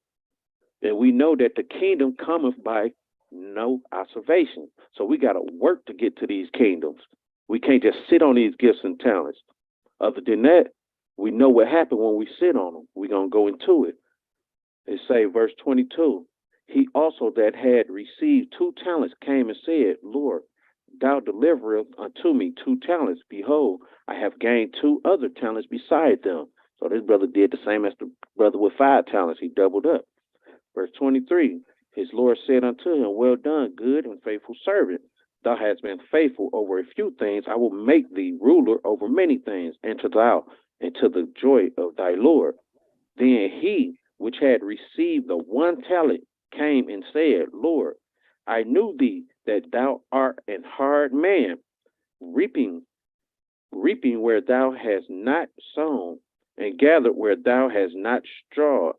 And we know that the kingdom cometh by no observation. So we got to work to get to these kingdoms. We can't just sit on these gifts and talents. Other than that, we know what happened when we sit on them. We're going to go into it. It say, verse 22, "He also that had received 2 talents came and said, Lord, thou deliverest unto me 2 talents. Behold, I have gained 2 other talents beside them." So this brother did the same as the brother with 5 talents. He doubled up. Verse 23, "His Lord said unto him, Well done, good and faithful servant. Thou hast been faithful over a few things. I will make thee ruler over many things. Enter thou into the joy of thy Lord. Then he which had received the 1 talent came and said, Lord, I knew thee that thou art an hard man, reaping where thou hast not sown, and gathered where thou hast not strawed.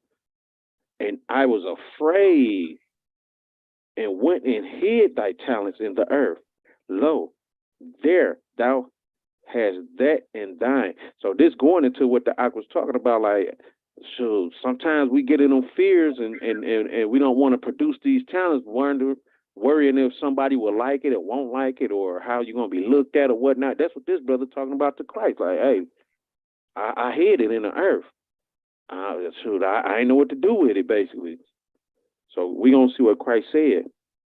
And I was afraid, and went and hid thy talents in the earth. Lo, there thou hast that in thine." So this going into what the Ak was talking about, like, so sometimes we get in them fears and we don't want to produce these talents, worrying if somebody will like it or won't like it, or how you're going to be looked at or whatnot. That's what this brother talking about to Christ. Like, hey, I hid it in the earth. I ain't know what to do with it, basically. So we're going to see what Christ said.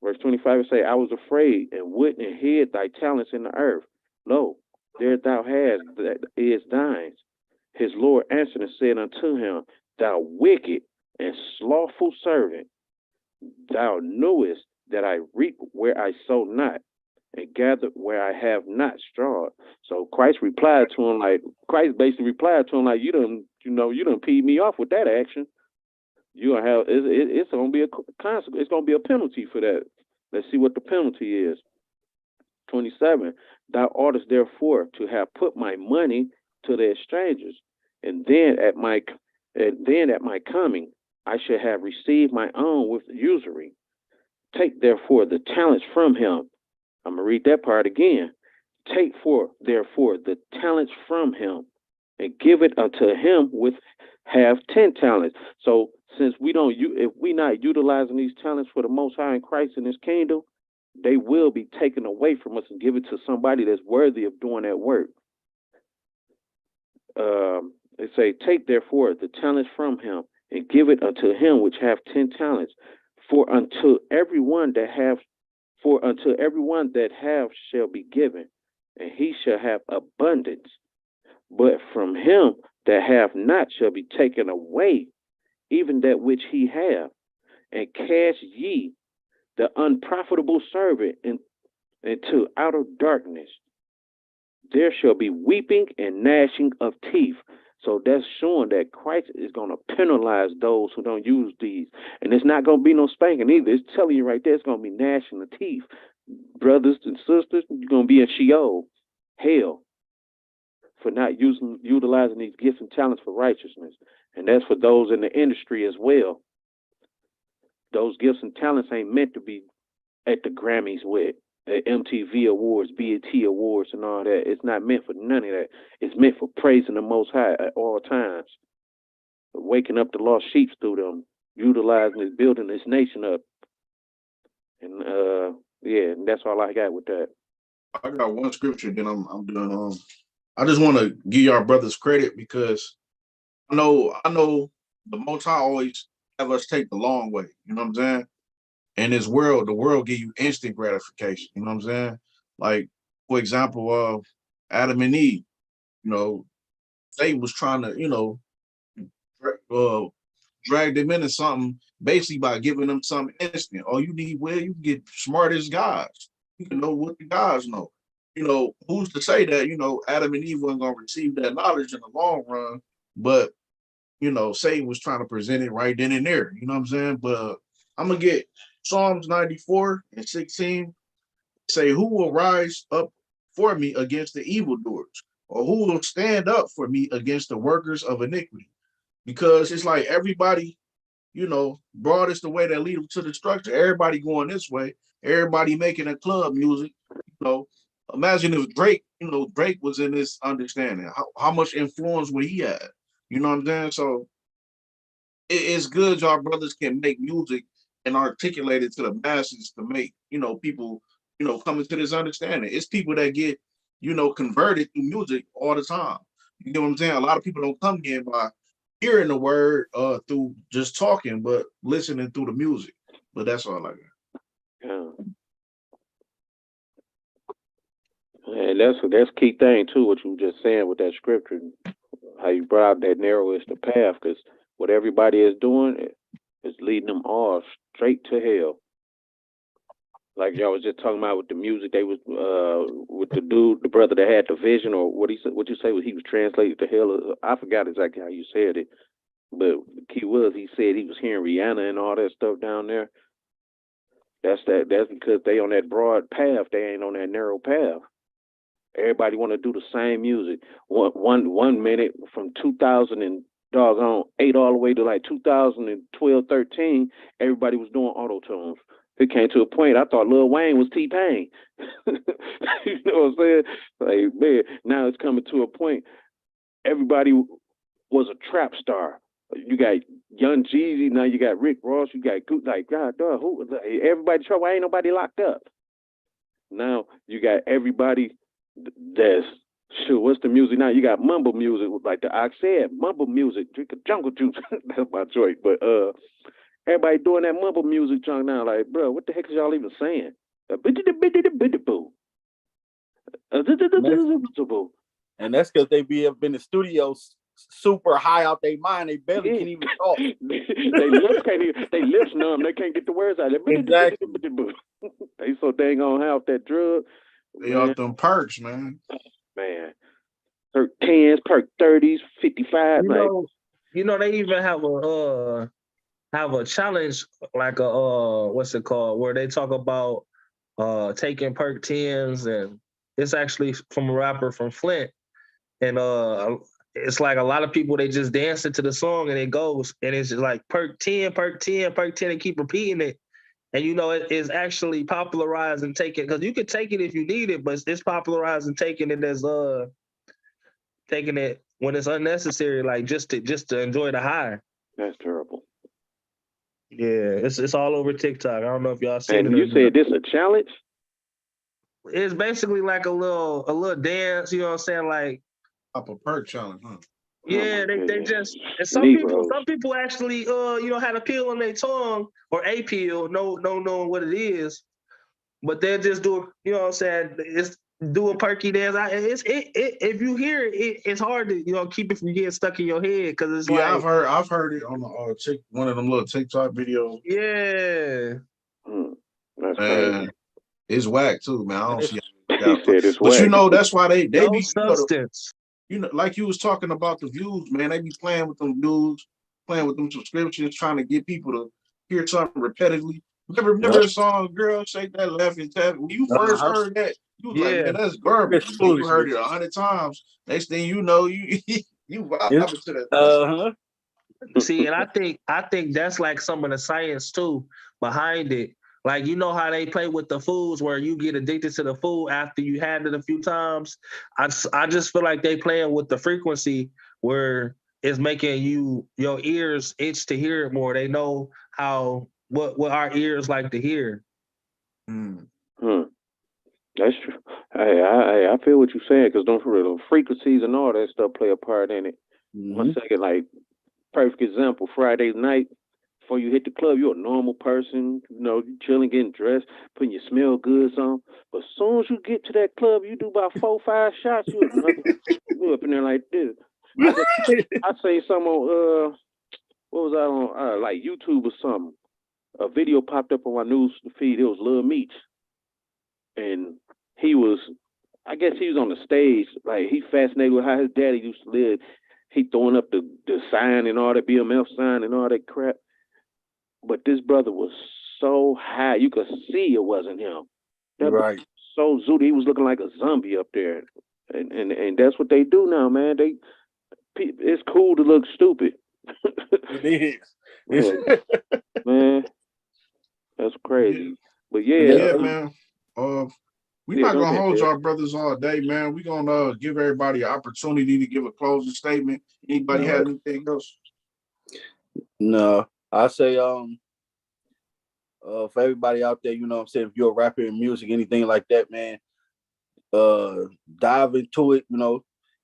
Verse 25 say, "I was afraid and went and hid thy talents in the earth. Lo, there thou hast that is thine. His Lord answered and said unto him, Thou wicked and slothful servant, thou knewest that I reap where I sow not, and gather where I have not strawed." So Christ replied to him like, you done peed me off with that action. You gonna have it's gonna be a consequence. It's gonna be a penalty for that. Let's see what the penalty is. 27. Thou oughtest therefore to have put my money to the strangers, and then at my coming I should have received my own with usury. Take therefore the talents from him. I'm gonna read that part again. Take therefore the talents from him, and give it unto him with have 10 talents. So since if we not utilizing these talents for the Most High in Christ in His kingdom, they will be taken away from us and given to somebody that's worthy of doing that work. They say, take therefore the talents from him, and give it unto him which have 10 talents. For unto everyone that have shall be given, and he shall have abundance. But from him that have not shall be taken away even that which he have. And cast ye the unprofitable servant into outer darkness. There shall be weeping and gnashing of teeth. So that's showing that Christ is going to penalize those who don't use these. And it's not going to be no spanking either. It's telling you right there, it's going to be gnashing of teeth. Brothers and sisters, you're going to be in Sheol, hell, for not utilizing these gifts and talents for righteousness. And that's for those in the industry as well. Those gifts and talents ain't meant to be at the Grammys with, at MTV Awards, BET Awards, and all that. It's not meant for none of that. It's meant for praising the Most High at all times, for waking up the lost sheep through them, utilizing this, building this nation up. And yeah, and that's all I got with that. I got one scripture, then I'm done. I just want to give y'all brothers credit because I know the Most High always have us take the long way. You know what I'm saying? In this world, the world give you instant gratification. You know what I'm saying? Like, for example, Adam and Eve, you know, they was trying to, drag them into something basically by giving them something instant. All you need, you can get smart as gods. You can know what the gods know. Who's to say that, Adam and Eve weren't going to receive that knowledge in the long run, but, Satan was trying to present it right then and there. You know what I'm saying? But I'm going to get Psalms 94:16, say, who will rise up for me against the evildoers, or who will stand up for me against the workers of iniquity? Because it's like everybody, broad is the way that lead to destruction. Everybody going this way, everybody making a club music. Imagine if Drake, Drake was in this understanding. How much influence would he have? You know what I'm saying? So it's good y'all brothers can make music and articulate it to the masses to make, people, come into this understanding. It's people that get, converted through music all the time. You know what I'm saying? A lot of people don't come in by hearing the word through just talking, but listening through the music. But that's all I got. Yeah. And that's key thing too, what you were just saying with that scripture, how you brought out that narrow is the path, because what everybody is doing is leading them all straight to hell. Like y'all was just talking about with the music, they was with the dude, the brother that had the vision, or what he said, what you say was he was translated to hell. I forgot exactly how you said it, but the key was he said he was hearing Rihanna and all that stuff down there. That's because they on that broad path, they ain't on that narrow path. Everybody want to do the same music. One minute from 2008 all the way to like 2012, 13, everybody was doing auto tunes. It came to a point I thought Lil Wayne was T-Pain. You know what I'm saying? Like, man, now it's coming to a point. Everybody was a trap star. You got Young Jeezy, now you got Rick Ross, you got like God, dog, everybody trouble. Ain't nobody locked up. Now you got everybody that's sure. What's the music now? You got mumble music, like the Ox said, mumble music. Drink a jungle juice. That's my choice. But everybody doing that mumble music junk now. Like, bro, what the heck is y'all even saying? And that's because they be up in the studios super high out their mind. They barely can't even talk. They lips numb. They can't get the words out. Exactly. They so dang on high off that drug. They off them perks, man. Man. Perk 10s, perk 30s, 55. They even have a challenge, like what's it called, where they talk about taking perk 10s, and it's actually from a rapper from Flint. And it's like a lot of people, they just dance into the song and it goes, and it's just like perk 10, perk 10, perk 10, and keep repeating it. And it is actually popularized and taken, because you could take it if you need it, but it's popularized and taking it as taking it when it's unnecessary, like just to enjoy the high. That's terrible. Yeah, it's all over TikTok. I don't know if y'all seen it. And you said this a challenge? It's basically like a little dance, you know what I'm saying? Like Up a perk challenge, huh? yeah, they just, and some people actually had a pill on their tongue, or a pill, no knowing what it is, but they'll just do, you know what I'm saying, it's do a perky dance. If you hear it, it's hard to keep it from getting stuck in your head, because it's like, I've heard it on the one of them little TikTok videos. Yeah. That's crazy. It's whack too, man. I don't see. He said it's But whack. that's why they no be substance. Like you was talking about the views, man. They be playing with them dudes, playing with them subscriptions, trying to get people to hear something repetitively. Remember the song "Girl Shake That Left and Tap"? When you first heard that, you was like, man, that's garbage. You heard it 100 times. Next thing you know, you vibe to that. See, and I think that's like some of the science too behind it. Like, you know how they play with the foods where you get addicted to the food after you had it a few times? I just feel like they playing with the frequency where it's making your ears itch to hear it more. They know what our ears like to hear. That's true. I feel what you're saying, because don't forget the frequencies and all that stuff play a part in it. 1 second, like perfect example, Friday night. Before you hit the club, you're a normal person, you chilling, getting dressed, putting your smell goods on. But as soon as you get to that club, you do about 4 or 5 shots, you up in there like this. I say something on what was I on like YouTube or something. A video popped up on my news feed. It was Lil Meech, and I guess he was on the stage. Like, he fascinated with how his daddy used to live. He throwing up the sign and all that BMF sign and all that crap. But this brother was so high, you could see it wasn't him. Right. So zooted, he was looking like a zombie up there. And that's what they do now, man. It's cool to look stupid. It is. Man, that's crazy. But yeah, man. We're not gonna hold y'all brothers all day, man. We're gonna give everybody an opportunity to give a closing statement. Anybody have anything else? No. I say for everybody out there, what I'm saying, if you're a rapper in music, anything like that, man, dive into it,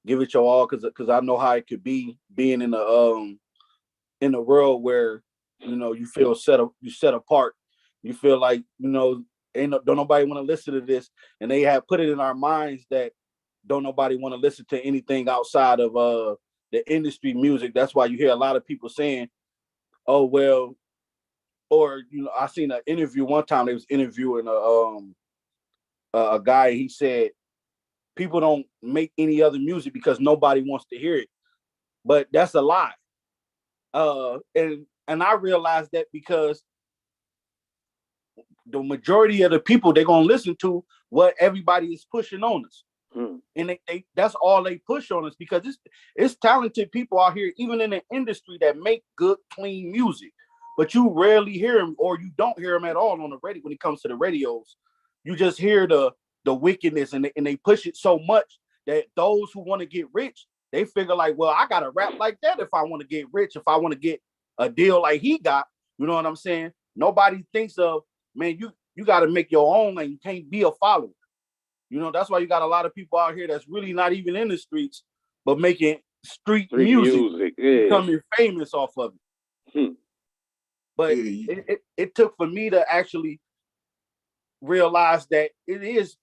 give it your all, because I know how it could be being in a world where you feel set apart. You feel like don't nobody want to listen to this, and they have put it in our minds that don't nobody want to listen to anything outside of the industry music. That's why you hear a lot of people saying, oh, well, or, I seen an interview one time. They was interviewing a guy. He said, people don't make any other music because nobody wants to hear it. But that's a lie. And I realized that because the majority of the people, they're going to listen to what everybody is pushing on us. And they that's all they push on us, because it's talented people out here, even in the industry, that make good, clean music. But you rarely hear them, or you don't hear them at all on the radio. When it comes to the radios, you just hear the wickedness, and they push it so much that those who want to get rich, they figure like, well, I gotta rap like that if I want to get rich, if I want to get a deal like he got. You know what I'm saying? Nobody thinks of, man, you got to make your own lane. You can't be a follower. That's why you got a lot of people out here that's really not even in the streets, but making street music becoming famous off of it. But it took for me to actually realize that it is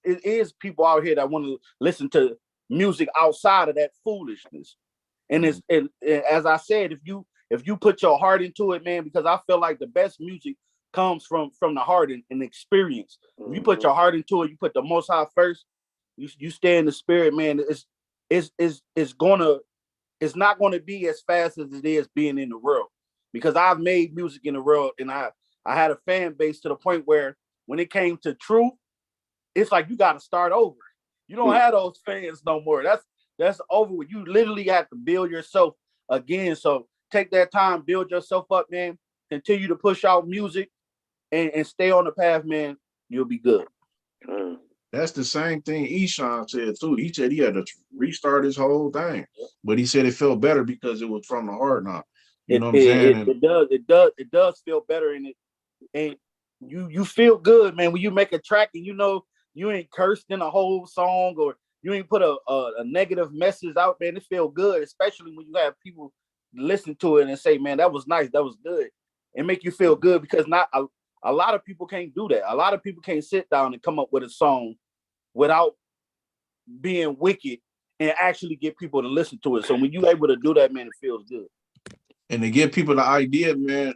people out here that want to listen to music outside of that foolishness. And as I said, if you put your heart into it, man, because I feel like the best music comes from the heart and experience. If you put your heart into it, you put the Most High first, you stay in the spirit, man. It's not gonna be as fast as it is being in the world, because I've made music in the world, and I had a fan base to the point where when it came to truth, it's like you got to start over. You don't have those fans no more. That's over with. You literally have to build yourself again. So take that time, build yourself up, man. Continue to push out music and stay on the path, man. You'll be good. That's the same thing Eshawn said too. He said he had to restart his whole thing, but he said it felt better because it was from the heart now. You know what I'm saying? It does feel better in it, and you feel good, man, when you make a track and you know you ain't cursed in a whole song or you ain't put a negative message out, man. It feel good, especially when you have people listen to it and say, man, that was nice, that was good. It make you feel good because not a lot of people can't do that. A lot of people can't sit down and come up with a song without being wicked and actually get people to listen to it. So when you're able to do that, man, it feels good. And to give people the idea, man,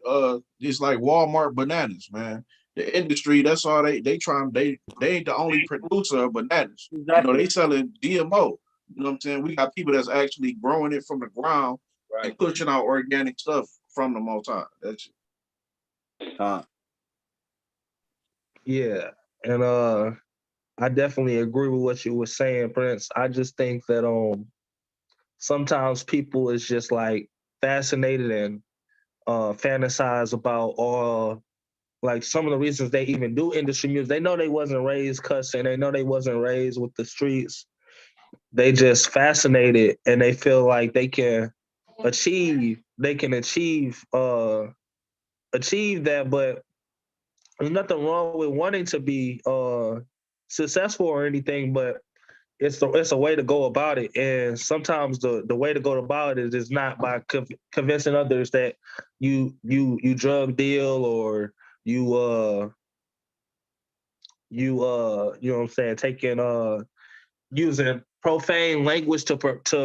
it's like Walmart bananas, man. The industry, that's all they ain't the only producer of bananas. Exactly. You know, they selling DMO. You know what I'm saying? We got people that's actually growing it from the ground and pushing out organic stuff from the multi. That's it. Yeah, and I definitely agree with what you were saying, Prince. I just think that sometimes people is just like fascinated and fantasize about all like some of the reasons they even do industry music. They know they wasn't raised cussing. They know they wasn't raised with the streets. They just fascinated and they feel like they can achieve that, but there's nothing wrong with wanting to be successful or anything, but it's a way to go about it. And sometimes the way to go about it is not by convincing others that you drug deal or you know what I'm saying, taking using profane language to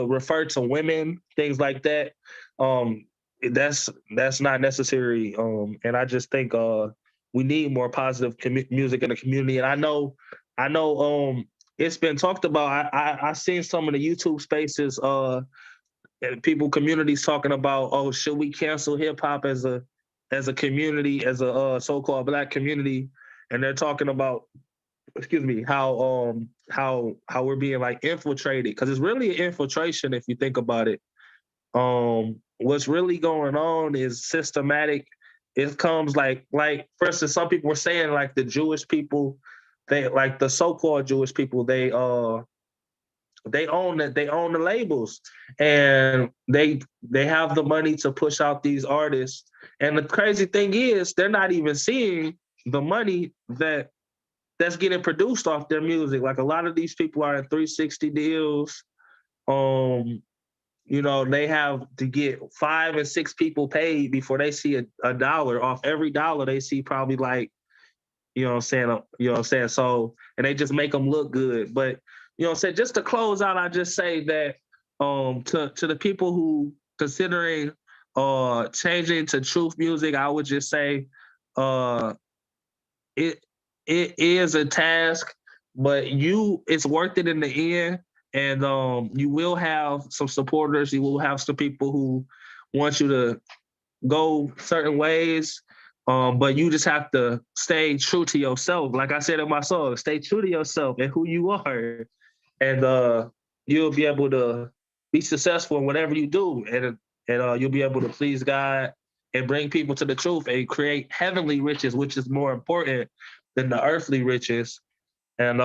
refer to women, things like that. That's not necessary. And I just think we need more positive music in the community. And I know it's been talked about. I seen some of the YouTube spaces and communities talking about, oh, should we cancel hip hop as a community, as a so-called Black community? And they're talking about, how we're being like infiltrated, because it's really an infiltration if you think about it. What's really going on is systematic. It comes like for instance, some people were saying like the Jewish people, they like the so-called Jewish people, they own the labels and they have the money to push out these artists. And the crazy thing is they're not even seeing the money that's getting produced off their music. Like a lot of these people are in 360 deals. You know, they have to get 5 and 6 people paid before they see a dollar. Off every dollar they see probably like, you know what I'm saying? So, and they just make them look good. But, you know what I'm saying? Just to close out, I just say that to the people who considering changing to truth music, I would just say it is a task, but it's worth it in the end. And you will have some supporters. You will have some people who want you to go certain ways. But you just have to stay true to yourself. Like I said in my song, stay true to yourself and who you are. And you'll be able to be successful in whatever you do. And you'll be able to please God and bring people to the truth and create heavenly riches, which is more important than the earthly riches. And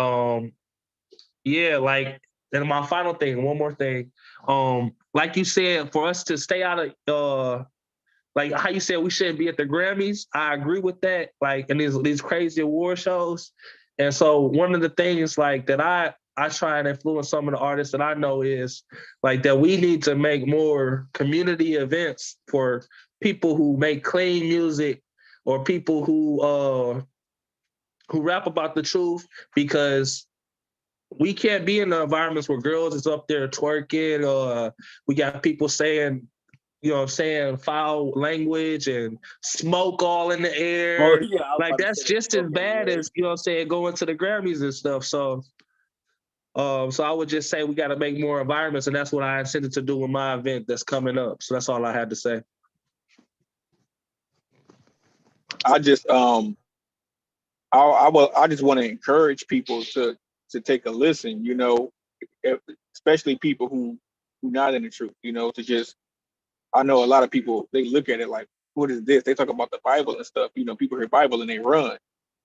and my final thing, one more thing. Like you said, for us to stay out of like how you said we shouldn't be at the Grammys, I agree with that. Like in these crazy award shows. And so one of the things like that I try and influence some of the artists that I know is like that we need to make more community events for people who make clean music or people who rap about the truth, because we can't be in the environments where girls is up there twerking or we got people saying, you know what I'm saying, foul language and smoke all in the air. Oh, yeah, like that's just as bad as, you know what I'm saying, going to the Grammys and stuff. So I would just say we got to make more environments, and that's what I intended to do with my event that's coming up. So that's all I had to say. I just I just want to encourage people to take a listen, you know, especially people who not in the truth, you know, to just, I know a lot of people, they look at it like, what is this? They talk about the Bible and stuff, you know, people hear Bible and they run.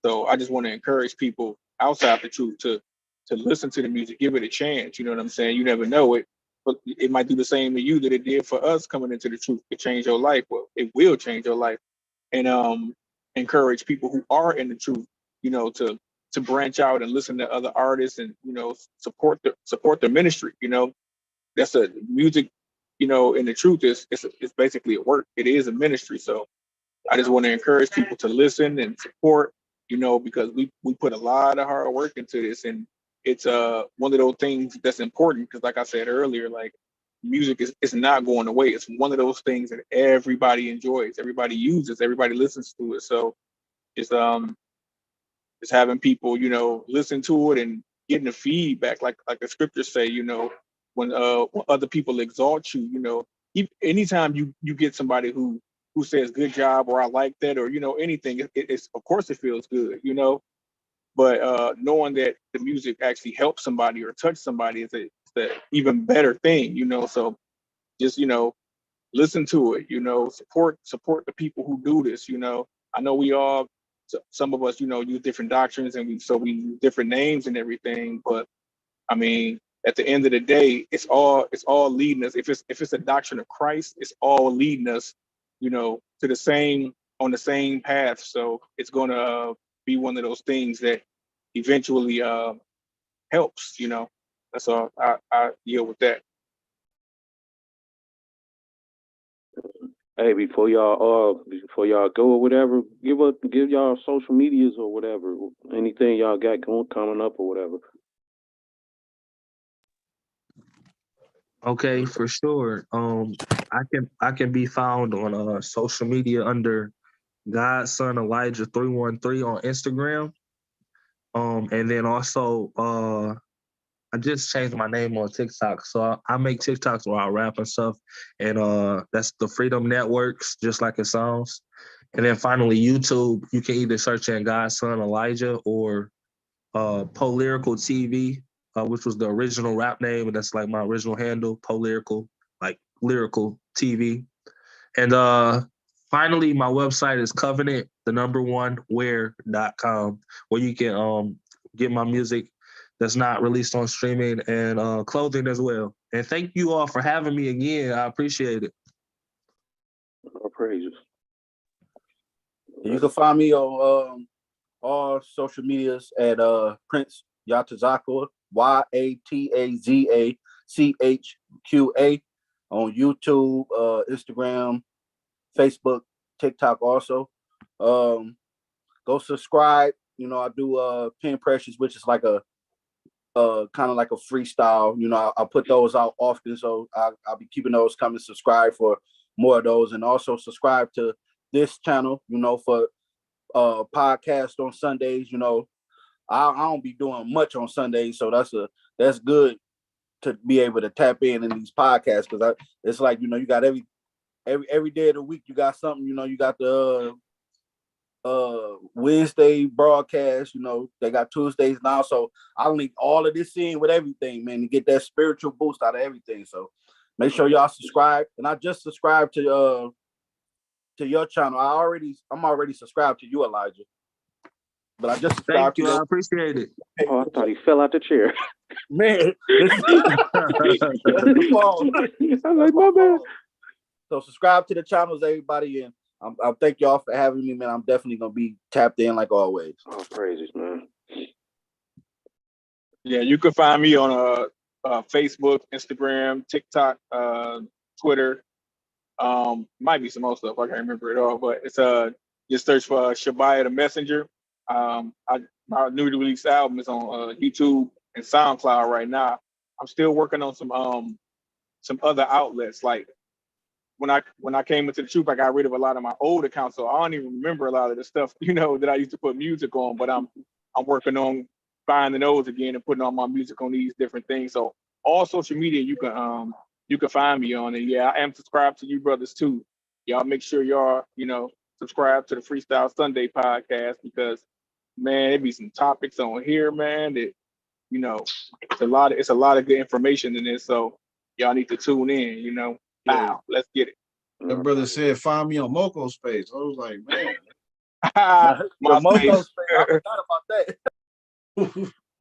So I just want to encourage people outside the truth to listen to the music, give it a chance. You know what I'm saying? You never know it, but it might do the same to you that it did for us coming into the truth. It change your life. Well, it will change your life. And encourage people who are in the truth, you know, to branch out and listen to other artists and, you know, support the ministry. You know, that's a music, you know, and the truth is it's basically a work. It is a ministry. So I just want to encourage people to listen and support, you know, because we put a lot of hard work into this, and it's one of those things that's important because, like I said earlier, like music is not going away. It's one of those things that everybody enjoys, everybody uses, everybody listens to it. So it's having people, you know, listen to it and getting the feedback, like the scriptures say, you know, when other people exalt you, you know, anytime you get somebody who says good job or I like that or, you know, anything, it's of course it feels good, you know, but knowing that the music actually helps somebody or touch somebody is a even better thing, you know. So just, you know, listen to it, you know, support the people who do this, you know. I know we all, some of us, you know, use different doctrines and we use different names and everything, but I mean, at the end of the day, it's all leading us. If it's a doctrine of Christ, it's all leading us, you know, to on the same path. So it's gonna be one of those things that eventually helps, you know. That's all. I deal with that. Hey, before y'all go or whatever, give y'all social medias or whatever, anything y'all got coming up or whatever. Okay, for sure. I can be found on social media under Godson Elijah 313 on Instagram. And then also I just changed my name on TikTok. So I make TikToks where I rap and stuff. And that's the Freedom Networks, just like it sounds. And then finally YouTube, you can either search in Godson Elijah or Polyrical TV, which was the original rap name, and that's like my original handle, Polyrical, like lyrical TV. And finally, my website is covenant1wear.com, where you can get my music that's not released on streaming and clothing as well. And thank you all for having me again. I appreciate it. All praises. You can find me on all social medias at Prince Yatazaqua, YATAZACHQA, on YouTube, Instagram, Facebook, TikTok also. Go subscribe. You know, I do Pen Precious, which is like a kind of like a freestyle. You know, I put those out often, so I'll be keeping those coming. Subscribe for more of those, and also subscribe to this channel, you know, for podcast on Sundays. You know, I don't be doing much on Sundays, so that's good to be able to tap in these podcasts, because it's like, you know, you got every day of the week you got something. You know, you got the Wednesday broadcast, you know, they got Tuesdays now, so I link all of this in with everything, man, to get that spiritual boost out of everything. So make sure y'all subscribe. And I just subscribed to your channel. I'm already subscribed to you, Elijah, but I just subscribed to you. I appreciate it. Oh, I thought he fell out the chair. Man, I'm like, my bad. So subscribe to the channels, everybody, and I thank y'all for having me, man. I'm definitely gonna be tapped in like always. Oh, praises, man. Yeah, you can find me on Facebook, Instagram, TikTok, Twitter. Might be some more stuff. I can't remember it all, but it's just search for Shabaya the Messenger. My new release album is on YouTube and SoundCloud right now. I'm still working on some other outlets. Like when I came into the truth, I got rid of a lot of my old accounts, so I don't even remember a lot of the stuff, you know, that I used to put music on. But I'm working on finding those again and putting all my music on these different things. So all social media you can find me on. And yeah, I am subscribed to you brothers too. Y'all make sure y'all, you know, subscribe to the Freestyle Sunday podcast, because man, it be some topics on here, man, that, you know, it's a lot of good information in this. So y'all need to tune in, you know. Wow, let's get it. That brother said, find me on Moco's page. I was like, man. MySpace. I forgot about that.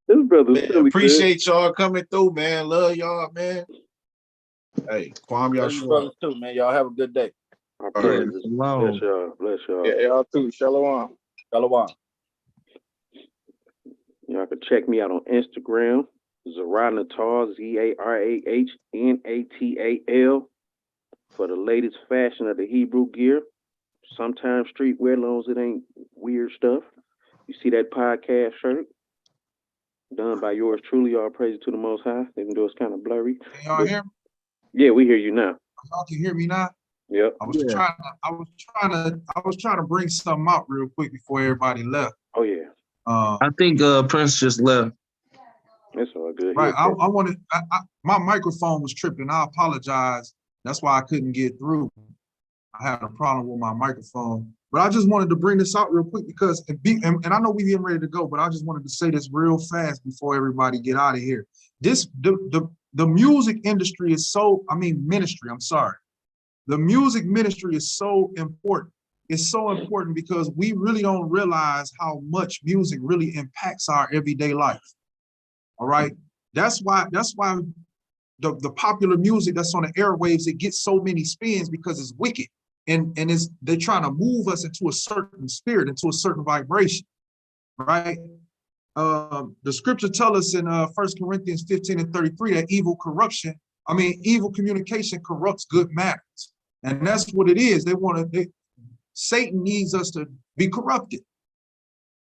This brother Man, appreciate y'all coming through, man. Love y'all, man. Hey, Kwame, y'all brothers too, man. Y'all have a good day. Bless y'all. Bless y'all. Yeah, y'all too. Shalom. Shalom. Y'all can check me out on Instagram, Zarahnatal, ZARAHNATAL, for the latest fashion of the Hebrew gear. Sometimes streetwear, as long as it ain't weird stuff. You see that podcast shirt? Done by yours truly, all praise to the Most High, even though it's kind of blurry. Can y'all hear me? Yeah, we hear you now. Y'all can hear me now? Yep. I was trying to bring something out real quick before everybody left. Oh yeah. I think Prince just left. It's all good. Right. I wanted my microphone was tripping. I apologize. That's why I couldn't get through. I had a problem with my microphone. But I just wanted to bring this out real quick because and I know we getting ready to go, but I just wanted to say this real fast before everybody get out of here. The music industry is ministry, I'm sorry. The music ministry is so important. It's so important because we really don't realize how much music really impacts our everyday life. All right. That's why the popular music that's on the airwaves, it gets so many spins because it's wicked. And they're trying to move us into a certain spirit, into a certain vibration, right? The scripture tells us in 1 Corinthians 15:33 that evil communication corrupts good manners. And that's what it is. Satan needs us to be corrupted.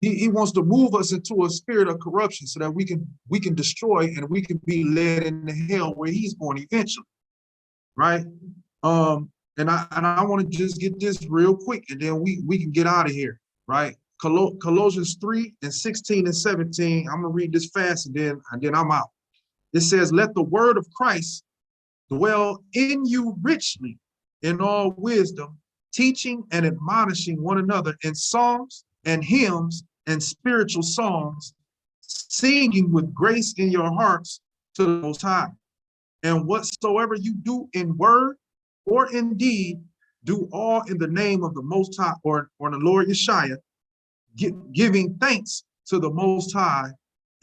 He wants to move us into a spirit of corruption so that we can destroy and we can be led into hell where he's going eventually, right? And I want to just get this real quick, and then we can get out of here, right? Colossians 3:16 and 17. I'm gonna read this fast, and then I'm out. It says, "Let the word of Christ dwell in you richly, in all wisdom, teaching and admonishing one another in songs and hymns and spiritual songs, singing with grace in your hearts to the Most High. And whatsoever you do in word or in deed, do all in the name of the Most High, or the Lord Yeshua, giving thanks to the Most High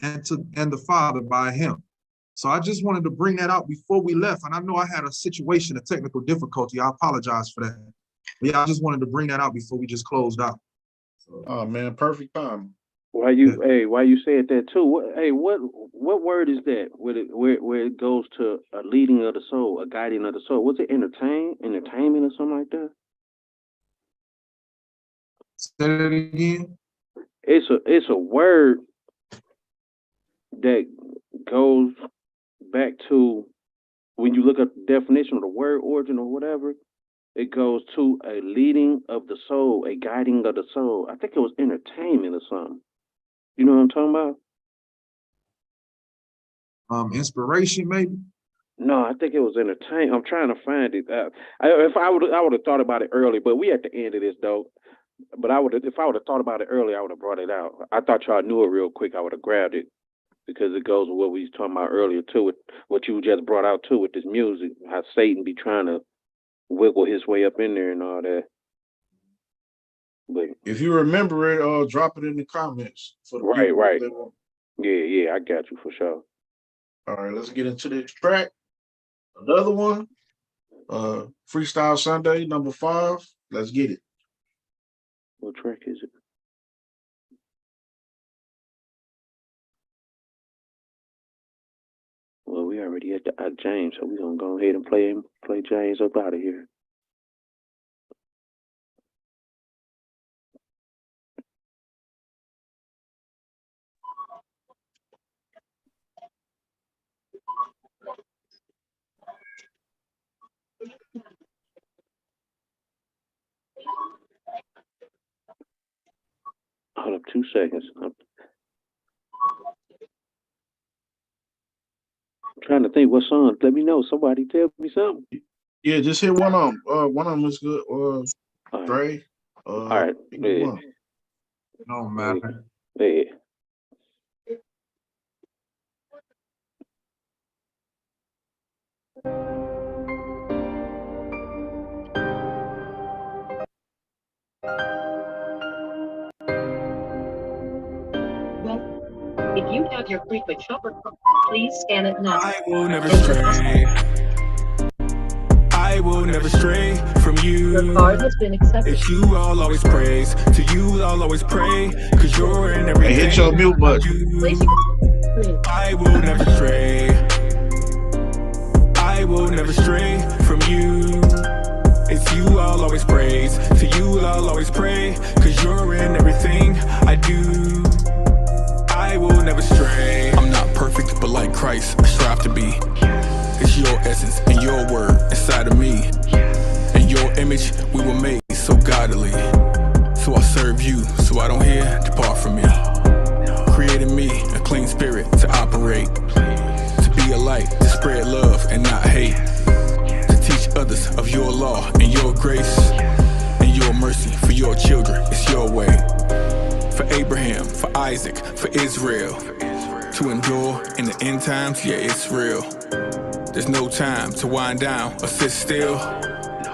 and the Father by him." So I just wanted to bring that out before we left. And I know I had a situation of technical difficulty. I apologize for that. But yeah, I just wanted to bring that out before we just closed out. Oh man, perfect time. Why you said that too? What word is that? Where it goes to a leading of the soul, a guiding of the soul? Was it entertainment or something like that? Say that again. It's a word that goes back to, when you look at the definition of the word origin or whatever, it goes to a leading of the soul, a guiding of the soul. I think it was entertainment or something. You know what I'm talking about? Inspiration, maybe? No, I think it was entertainment. I'm trying to find it. If I would have thought about it early, but we at the end of this though. But if I would have thought about it earlier, I would have brought it out. I thought y'all knew it real quick. I would have grabbed it because it goes with what we was talking about earlier too, with what you just brought out too with this music, how Satan be trying to wiggle his way up in there and all that. But if you remember it, drop it in the comments. For the right. Yeah, I got you for sure. All right, let's get into this track. Another one, Freestyle Sunday, number 5. Let's get it. What track is it? Well, we already at James, so we're gonna go ahead and play James up out of here. Hold up 2 seconds. I'm trying to think what song. Let me know. Somebody tell me something. Yeah, just hit one of them. One of them is good. Dre. All right. No matter. Yeah. If you have your frequent shopper card, please scan it now. I will never stray. I will never stray from you. Your card has been accepted. It's you I'll always praise. To you I'll always pray. Cause you're in everything. Hey, hit your mute button. I will never stray. I will never stray from you. It's you I'll always praise. To you I'll always pray. Cause you're in everything I do. I will never stray. I'm not perfect, but like Christ, I strive to be. It's your essence and your word inside of me. In your image, we were made so godly. So I serve you, so I don't hear, depart from me. Created me a clean spirit to operate. To be a light, to spread love and not hate. To teach others of your law and your grace. And your mercy for your children, it's your way. For Abraham, for Isaac, for Israel. To endure in the end times, yeah, it's real. There's no time to wind down or sit still.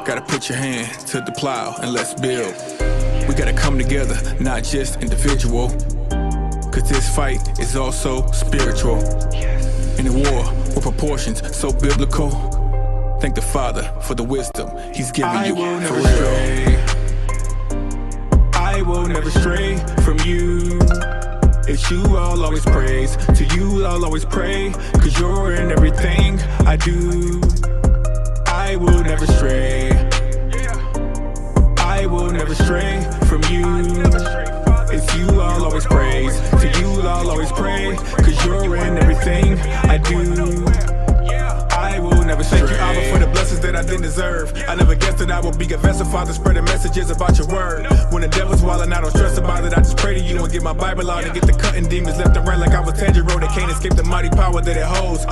Gotta put your hand to the plow and let's build. We gotta come together, not just individual. Cause this fight is also spiritual. In a war with proportions so biblical. Thank the Father for the wisdom He's given you for real. Stray. I will never stray from you. It's you I'll always praise. To you I'll always pray. Cause you're in everything I do. I will never stray. I will never stray from you. It's you I'll always praise. To you I'll always pray. Cause you're in everything I do. I will never stray. Thank you, Abba, for the blessings that I didn't deserve. I never guessed that I would be a vessel, Father, spreading messages about your word. When the devil's wildin', I don't stress about it. I just pray to you and get my Bible out and get the cutting demons left and right like I was Tanjiro. They can't escape the mighty power that it holds.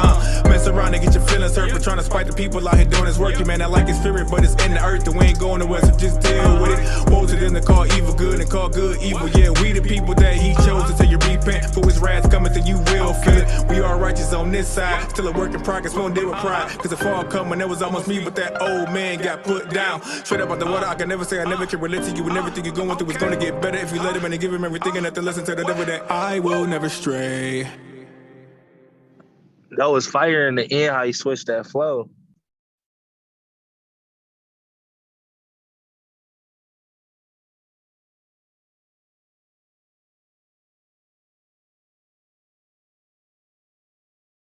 Mess around and get your feelings hurt for trying to spite the people out here doing this work. You man, I like his spirit, but it's in the earth and we ain't going nowhere, so just deal with it. Woe to them that call evil good and call good evil. Yeah, we the people that he chose to say you repent. For his wrath's coming, then you will feel it. We are righteous on this side, still a work in progress, won't deal with pride. Cause the fall come when it was almost me, but that old man got put down. Straight up out the water, I can never say I never can relate to you. And everything you're going through is gonna get better if you let him and give him everything and have to listen to the devil that I will never stray. That was fire in the end, how he switched that flow.